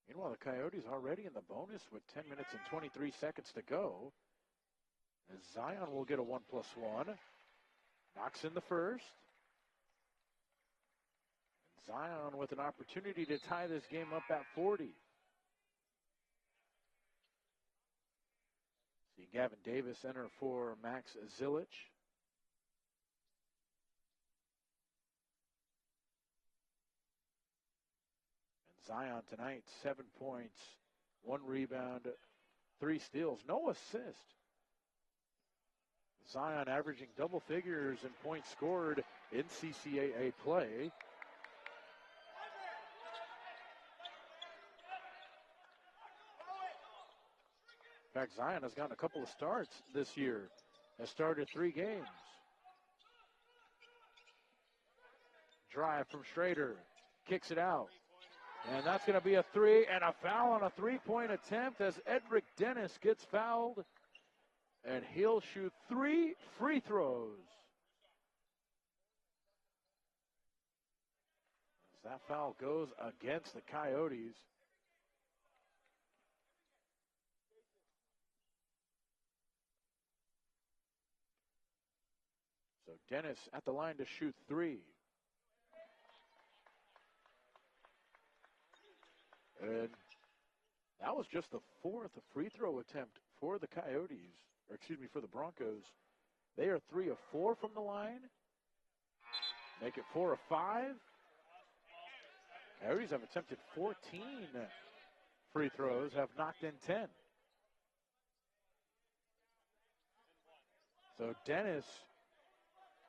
Meanwhile, the Coyotes already in the bonus with 10 minutes and 23 seconds to go. As Zion will get a 1+1. Knocks in the first. And Zion with an opportunity to tie this game up at 40. See Gavin Davis enter for Max Zilich. Zion tonight, 7 points, 1 rebound, 3 steals, no assist. Zion averaging double figures in points scored in CCAA play. In fact, Zion has gotten a couple of starts this year. Has started 3 games. Drive from Schrader, kicks it out. And that's going to be a 3 and a foul on a 3-point attempt as Edric Dennis gets fouled. And he'll shoot 3 free throws. As that foul goes against the Coyotes. So Dennis at the line to shoot 3. And that was just the 4th free throw attempt for the Coyotes, or excuse me, for the Broncos. They are 3 of 4 from the line. Make it 4 of 5. Coyotes have attempted 14 free throws, have knocked in 10. So Dennis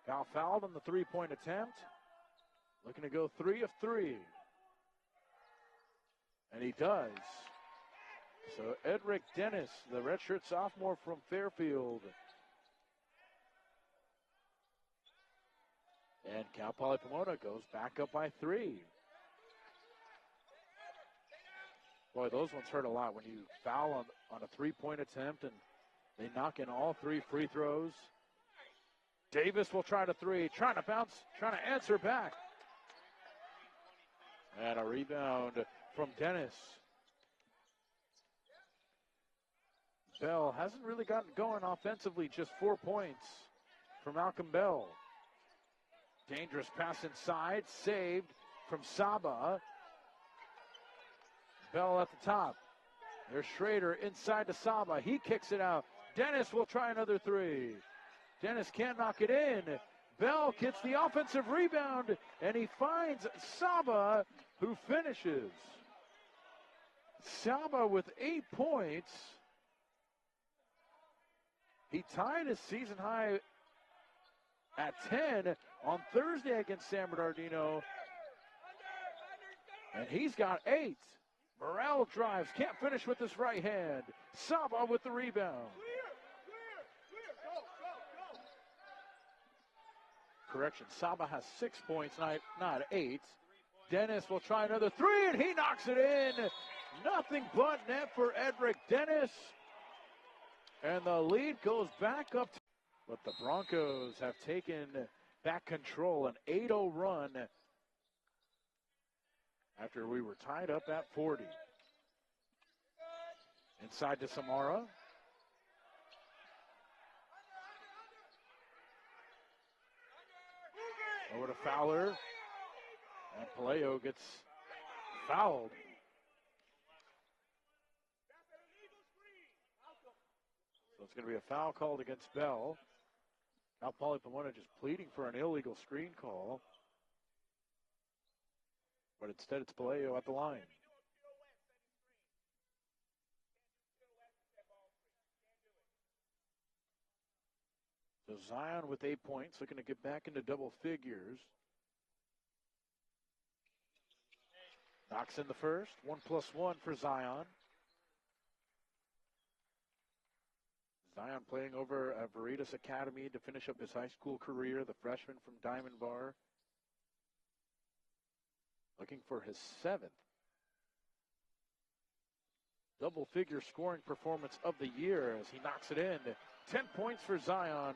got fouled on the 3-point attempt. Looking to go 3 of 3. And he does. So Edric Dennis, the redshirt sophomore from Fairfield. And Cal Poly Pomona goes back up by 3. Boy, those ones hurt a lot when you foul on a 3-point attempt and they knock in all 3 free throws. Davis will try to 3, trying to bounce, trying to answer back. And a rebound from Dennis. Bell hasn't really gotten going offensively, just 4 points for Malcolm Bell. Dangerous pass inside, saved from Saba. Bell at the top. There's Schrader inside to Saba. He kicks it out. Dennis will try another 3. Dennis can't knock it in. Bell gets the offensive rebound, and he finds Saba, who finishes. Saba with 8 points. He tied his season high at 10 on Thursday against San Bernardino. And he's got 8. Morrell drives, can't finish with his right hand. Saba with the rebound. Correction, Saba has 6 points, not 8. Dennis will try another 3, and he knocks it in. Nothing but net for Edric Dennis. And the lead goes back up. But the Broncos have taken back control, an 8-0 run after we were tied up at 40. Inside to Samara. Over to Fowler. And Paleo gets fouled. So it's going to be a foul called against Bell. Cal Poly Pomona just pleading for an illegal screen call. But instead it's Paleo at the line. So Zion with 8 points, looking to get back into double figures. Knocks in the first, 1+1 for Zion. Zion playing over at Veritas Academy to finish up his high school career, the freshman from Diamond Bar. looking for his 7th double-figure scoring performance of the year as he knocks it in. 10 points for Zion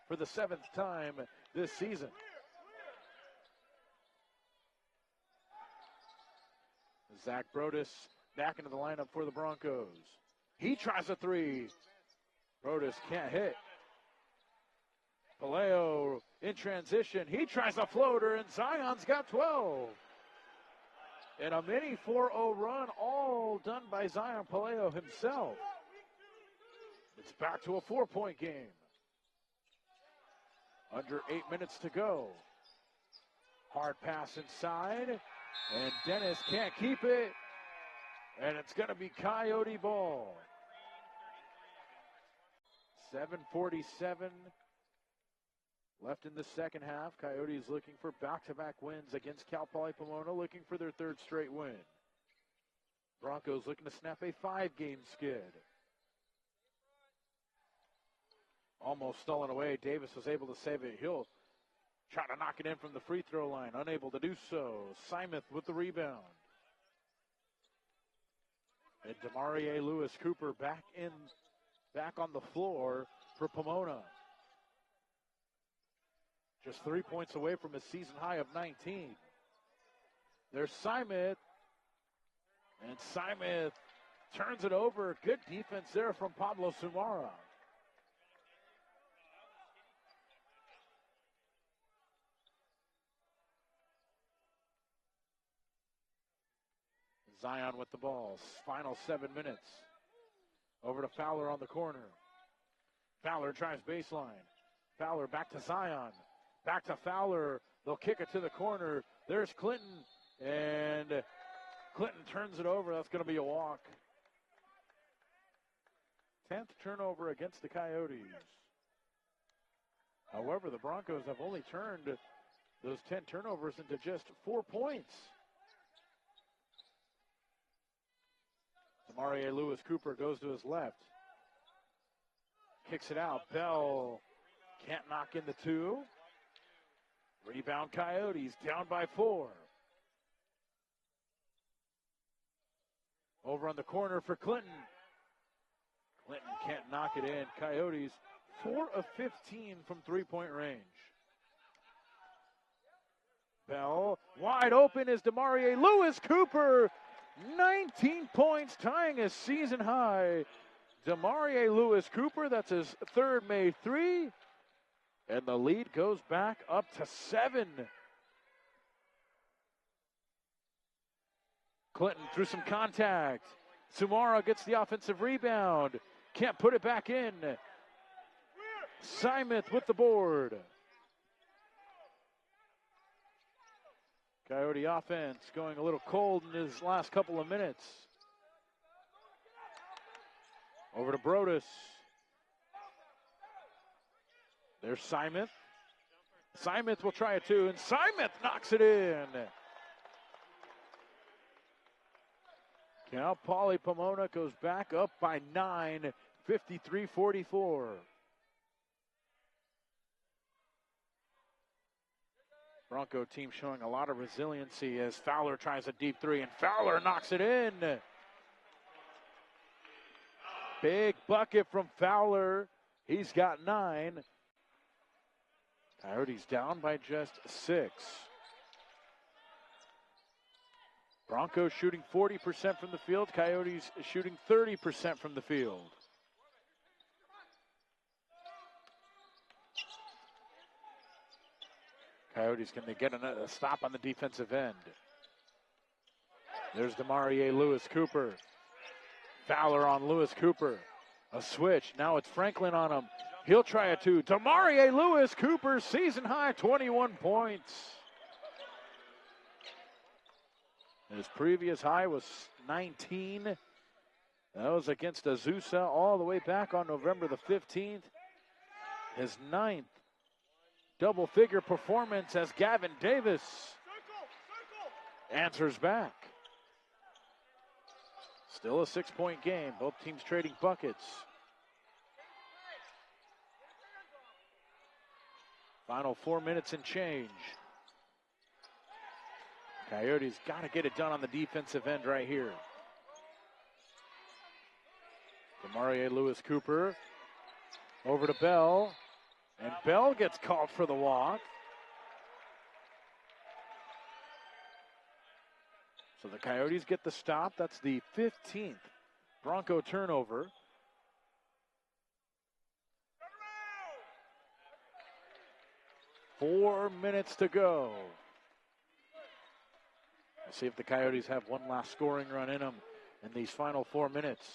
for the 7th time this season. Zach Brodus back into the lineup for the Broncos. He tries a 3. Brodus can't hit. Paleo in transition. He tries a floater, and Zion's got 12. And a mini 4-0 run, all done by Zion Paleo himself. It's back to a 4-point game. Under 8 minutes to go. Hard pass inside, and Dennis can't keep it. And it's going to be Coyote ball. 7:47 left in the second half. Coyotes looking for back-to-back wins against Cal Poly Pomona, looking for their 3rd straight win. Broncos looking to snap a 5-game skid. Almost stolen away. Davis was able to save it. He'll try to knock it in from the free throw line. Unable to do so. Simeth with the rebound. And Demarie Lewis Cooper back on the floor for Pomona. Just 3 points away from a season high of 19. There's Simeth. And Simeth turns it over. Good defense there from Pablo Sumara. Zion with the ball. Final 7 minutes. Over to Fowler on the corner. Fowler tries baseline. Fowler back to Zion. Back to Fowler. They'll kick it to the corner. There's Clinton. And Clinton turns it over. That's going to be a walk. 10th turnover against the Coyotes. However, the Broncos have only turned those 10 turnovers into just 4 points. Demarie Lewis Cooper goes to his left. Kicks it out. Bell can't knock in the 2. Rebound Coyotes down by 4. Over on the corner for Clinton. Clinton can't knock it in. Coyotes 4 of 15 from 3-point range. Bell wide open is Demarie Lewis Cooper. 19 points, tying his season high. Demarie Lewis Cooper, that's his 3rd made 3. And the lead goes back up to 7. Clinton through some contact. Sumara gets the offensive rebound. Can't put it back in. Simeth with the board. Coyote offense going a little cold in his last couple of minutes. Over to Brodus. There's Simeth. Simeth will try it too, and Simeth knocks it in. Cal Poly Pomona goes back up by 9, 53-44. Bronco team showing a lot of resiliency as Fowler tries a deep 3, and Fowler knocks it in. Big bucket from Fowler. He's got 9. Coyotes down by just 6. Broncos shooting 40% from the field. Coyotes shooting 30% from the field. Coyotes, can they get a stop on the defensive end? There's Demarie Lewis Cooper. Fowler on Lewis Cooper. A switch. Now it's Franklin on him. He'll try it too. Demarie Lewis Cooper, season high 21 points. His previous high was 19. That was against Azusa all the way back on November the 15th. His 9th double-figure performance as Gavin Davis answers back. Still a 6-point game. Both teams trading buckets. Final 4 minutes and change. Coyotes got to get it done on the defensive end right here. Demarie Lewis Cooper over to Bell, and Bell gets called for the walk. So the Coyotes get the stop. That's the 15th Bronco turnover. Four minutes to go. We'll see if the Coyotes have one last scoring run in them in these final 4 minutes.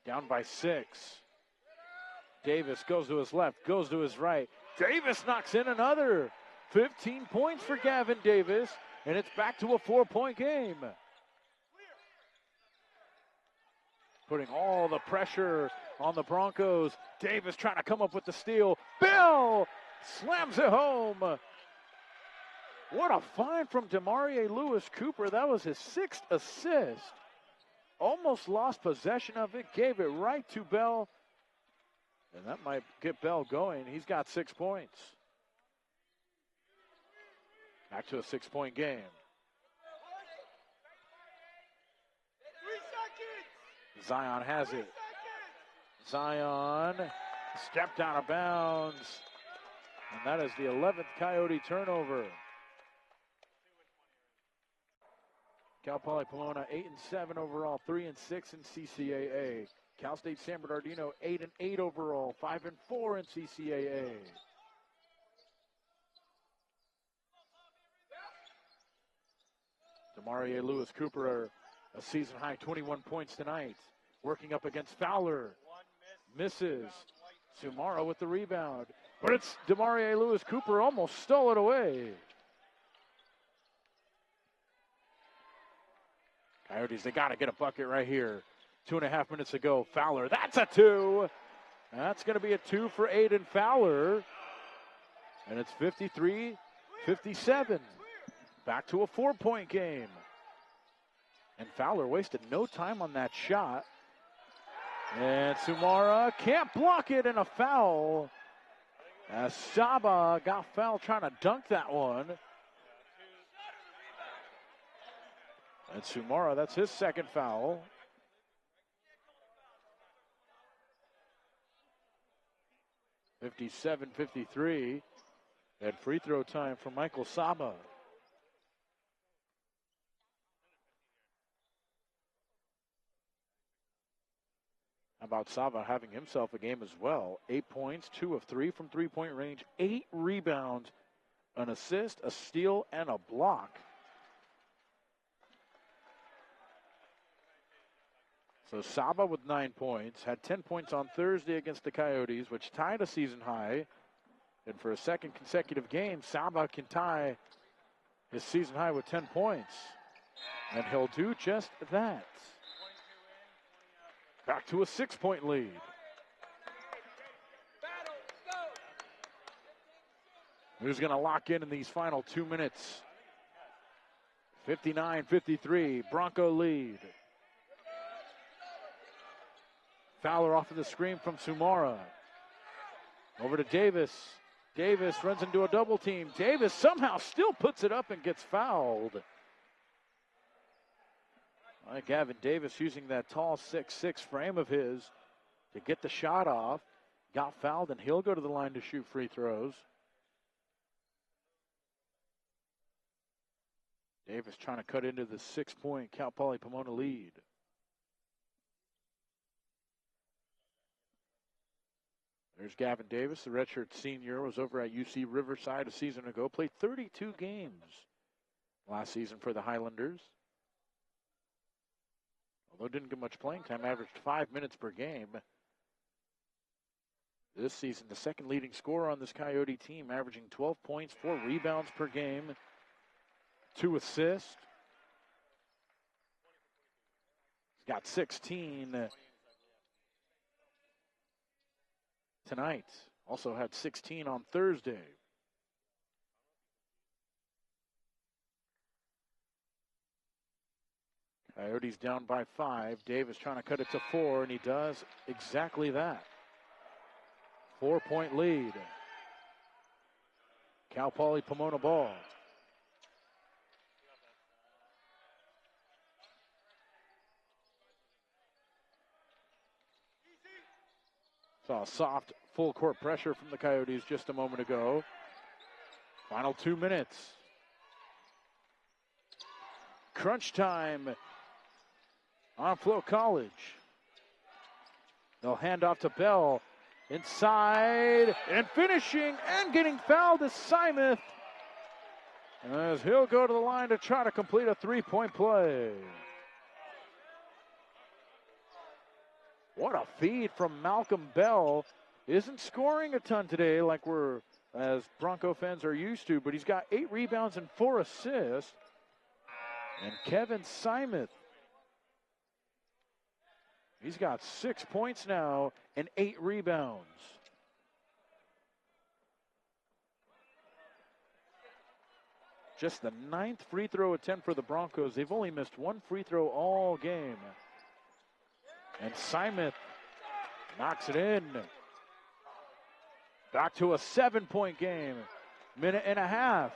Down by 6. Davis goes to his left, goes to his right. Davis knocks in another. 15 points for Gavin Davis, and it's back to a 4-point game. Putting all the pressure on the Broncos. Davis trying to come up with the steal. Bell slams it home. What a find from Demarie Lewis Cooper. That was his 6th assist. Almost lost possession of it, gave it right to Bell. And that might get Bell going. He's got 6 points. Back to a 6-point game. Zion has it. Zion stepped out of bounds. And that is the 11th Coyote turnover. Cal Poly Pomona 8-7 overall, 3-6 in CCAA. Cal State San Bernardino 8-8 overall, 5-4 in CCAA. Demarie Lewis Cooper, a season high 21 points tonight. Working up against Fowler. Misses. Sumara with the rebound. But it's Demarie Lewis Cooper almost stole it away. Coyotes, they got to get a bucket right here. 2.5 minutes to go. Fowler, that's a 2. That's going to be a 2 for Aiden Fowler. And it's 53-57. Back to a 4-point game. And Fowler wasted no time on that shot. And Sumara can't block it, and a foul. As Saba got fouled trying to dunk that one. And Sumara, that's his 2nd foul. (57-53). And free throw time for Michael Saba. How about Saba having himself a game as well? 8 points, 2 of 3 from three-point range, 8 rebounds, an assist, a steal, and a block. So Saba with 9 points, had 10 points on Thursday against the Coyotes, which tied a season high. And for a second consecutive game, Saba can tie his season high with 10 points. And he'll do just that. Back to a 6-point lead. Who's going to lock in these final 2 minutes? 59-53, Bronco lead. Fowler off of the screen from Sumara. Over to Davis. Davis runs into a double team. Davis somehow still puts it up and gets fouled. Gavin Davis using that tall 6'6" frame of his to get the shot off. Got fouled, and he'll go to the line to shoot free throws. Davis trying to cut into the 6-point Cal Poly Pomona lead. There's Gavin Davis, the redshirt senior, was over at UC Riverside a season ago. Played 32 games last season for the Highlanders. Although didn't get much playing time, averaged 5 minutes per game. This season, the second leading scorer on this Coyote team, averaging 12 points, 4 rebounds per game, 2 assists. He's got 16 tonight. Also had 16 on Thursday. Coyotes down by 5. Davis trying to cut it to 4, and he does exactly that. 4-point lead. Cal Poly Pomona ball. Saw soft full court pressure from the Coyotes just a moment ago. Final 2 minutes. Crunch time on Flow College. They'll hand off to Bell. Inside and finishing and getting fouled is Simeth, as he'll go to the line to try to complete a three-point play. What a feed from Malcolm Bell. Isn't scoring a ton today like we're, as Bronco fans are used to, but he's got 8 rebounds and 4 assists. And Kevin Simeth, he's got 6 points now and 8 rebounds. Just the 9th free throw attempt for the Broncos. They've only missed 1 free throw all game. And Simeth knocks it in. Back to a 7-point game. Minute and a half.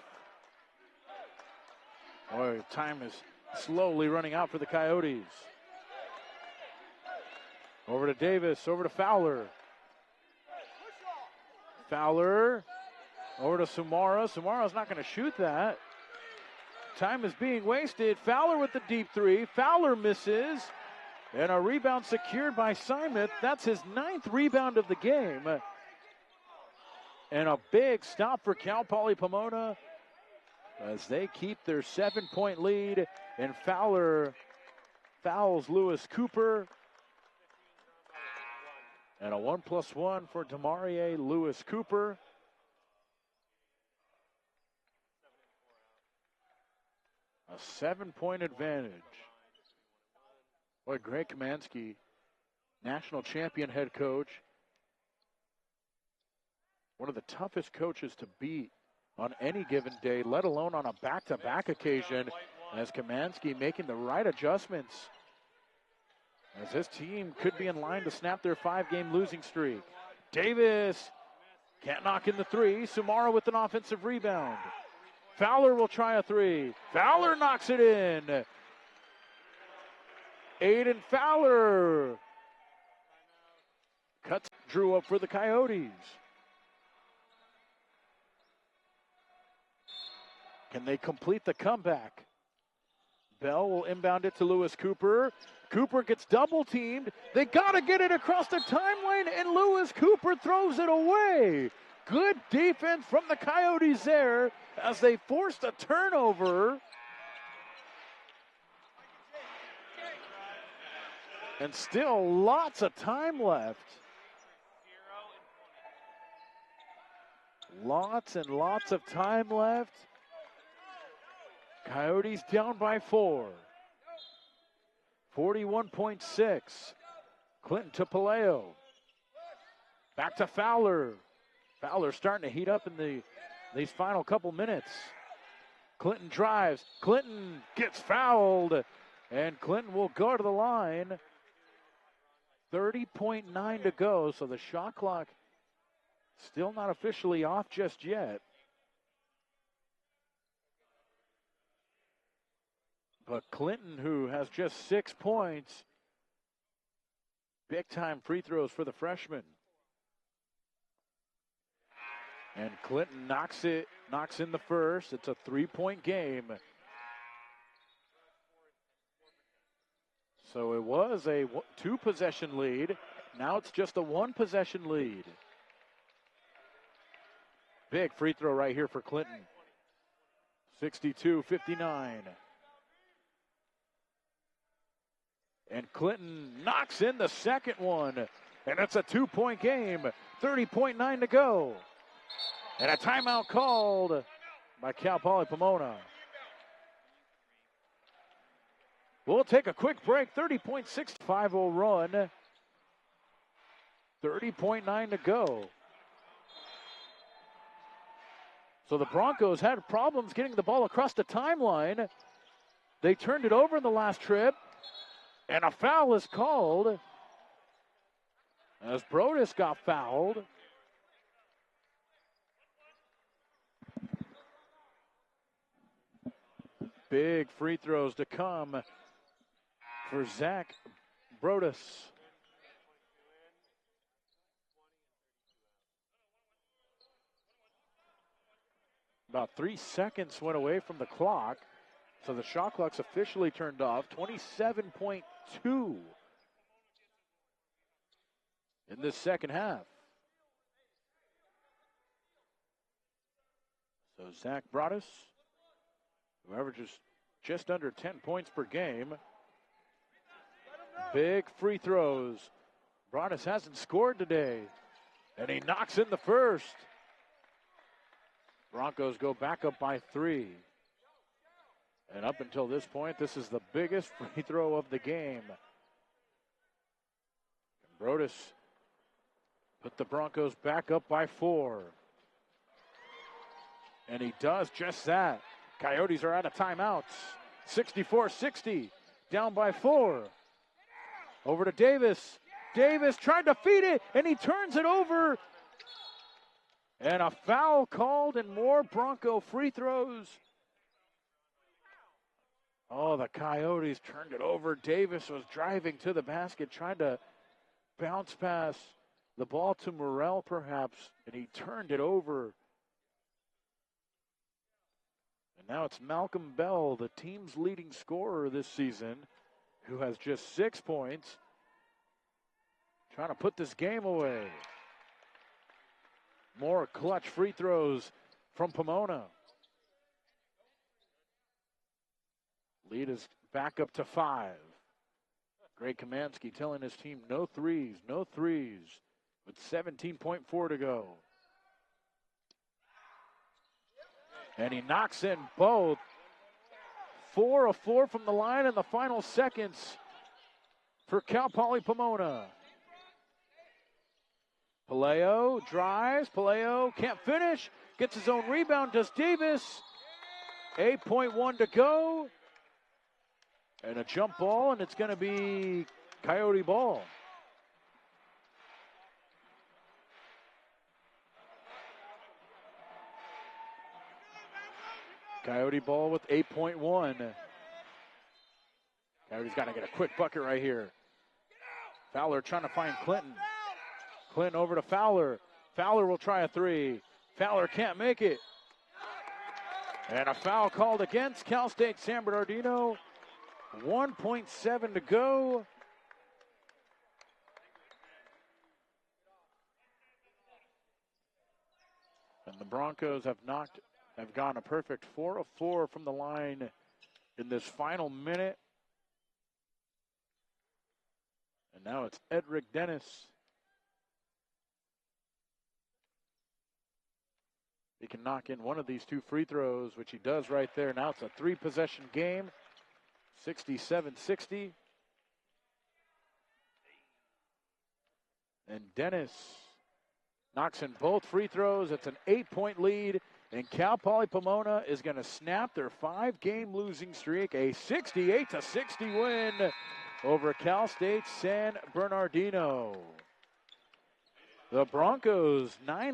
Boy, time is slowly running out for the Coyotes. Over to Davis, over to Fowler. Fowler, over to Samara. Samara's not going to shoot that. Time is being wasted. Fowler with the deep three. Fowler misses. And a rebound secured by Simeth. That's his 9th rebound of the game. And a big stop for Cal Poly Pomona as they keep their 7-point lead. And Fowler fouls Lewis Cooper. And a 1+1 for Demarie Lewis Cooper. A 7-point advantage. Boy, Greg Kamansky, national champion head coach. One of the toughest coaches to beat on any given day, let alone on a back-to-back occasion, as Kamansky making the right adjustments, as this team could be in line to snap their 5-game losing streak. Davis can't knock in the three. Samara with an offensive rebound. Fowler will try a three. Fowler knocks it in. Aiden Fowler cuts Drew up for the Coyotes. Can they complete the comeback? Bell will inbound it to Lewis Cooper. Cooper gets double teamed. They got to get it across the timeline, and Lewis Cooper throws it away. Good defense from the Coyotes there as they forced a turnover. And still lots of time left. Lots and lots of time left. Coyotes down by 4. 41.6. Clinton to Paleo. Back to Fowler. Fowler starting to heat up in these final couple minutes. Clinton drives. Clinton gets fouled. And Clinton will go to the line. 30.9 to go, so the shot clock still not officially off just yet. But Clinton, who has just 6 points, big-time free throws for the freshman. And Clinton knocks in the first. It's a 3-point game. So it was a 2-possession lead. Now it's just a 1-possession lead. Big free throw right here for Clinton. 62-59. And Clinton knocks in the second one. And it's a 2-point game. 30.9 to go. And a timeout called by Cal Poly Pomona. We'll take a quick break. 30.65 will run. 30.9 to go. So the Broncos had problems getting the ball across the timeline. They turned it over in the last trip. And a foul is called as Brodus got fouled. Big free throws to come for Zach Brodus. About 3 seconds went away from the clock. So the shot clock's officially turned off. 27.2 in this second half. So Zach Broadus, who averages just under 10 points per game. Big free throws. Broadus hasn't scored today, and he knocks in the first. Broncos go back up by 3. And up until this point, this is the biggest free throw of the game. And Broadus put the Broncos back up by 4. And he does just that. Coyotes are out of timeouts. 64-60, down by 4. Over to Davis. Davis tried to feed it, and he turns it over. And a foul called, and more Bronco free throws. Oh, the Coyotes turned it over. Davis was driving to the basket, trying to bounce pass the ball to Morrell, perhaps, and he turned it over. And now it's Malcolm Bell, the team's leading scorer this season, who has just 6 points, trying to put this game away. More clutch free throws from Pomona. Lead is back up to 5. Greg Kamansky telling his team no threes, with 17.4 to go. And he knocks in both. 4 of 4 from the line in the final seconds for Cal Poly Pomona. Paleo drives. Paleo can't finish. Gets his own rebound. Does Davis. 8.1 to go. And a jump ball, and it's going to be Coyote ball. Coyote ball with 8.1. Coyote's got to get a quick bucket right here. Fowler trying to find Clinton. Clinton over to Fowler. Fowler will try a 3. Fowler can't make it. And a foul called against Cal State San Bernardino. 1.7 to go. And the Broncos have gone a perfect 4 of 4 from the line in this final minute. And now it's Edric Dennis. He can knock in one of these 2 free throws, which he does right there. Now it's a 3-possession game. 67-60. And Dennis knocks in both free throws. It's an 8-point lead. And Cal Poly Pomona is going to snap their 5-game losing streak. A 68-60 win over Cal State San Bernardino. The Broncos 9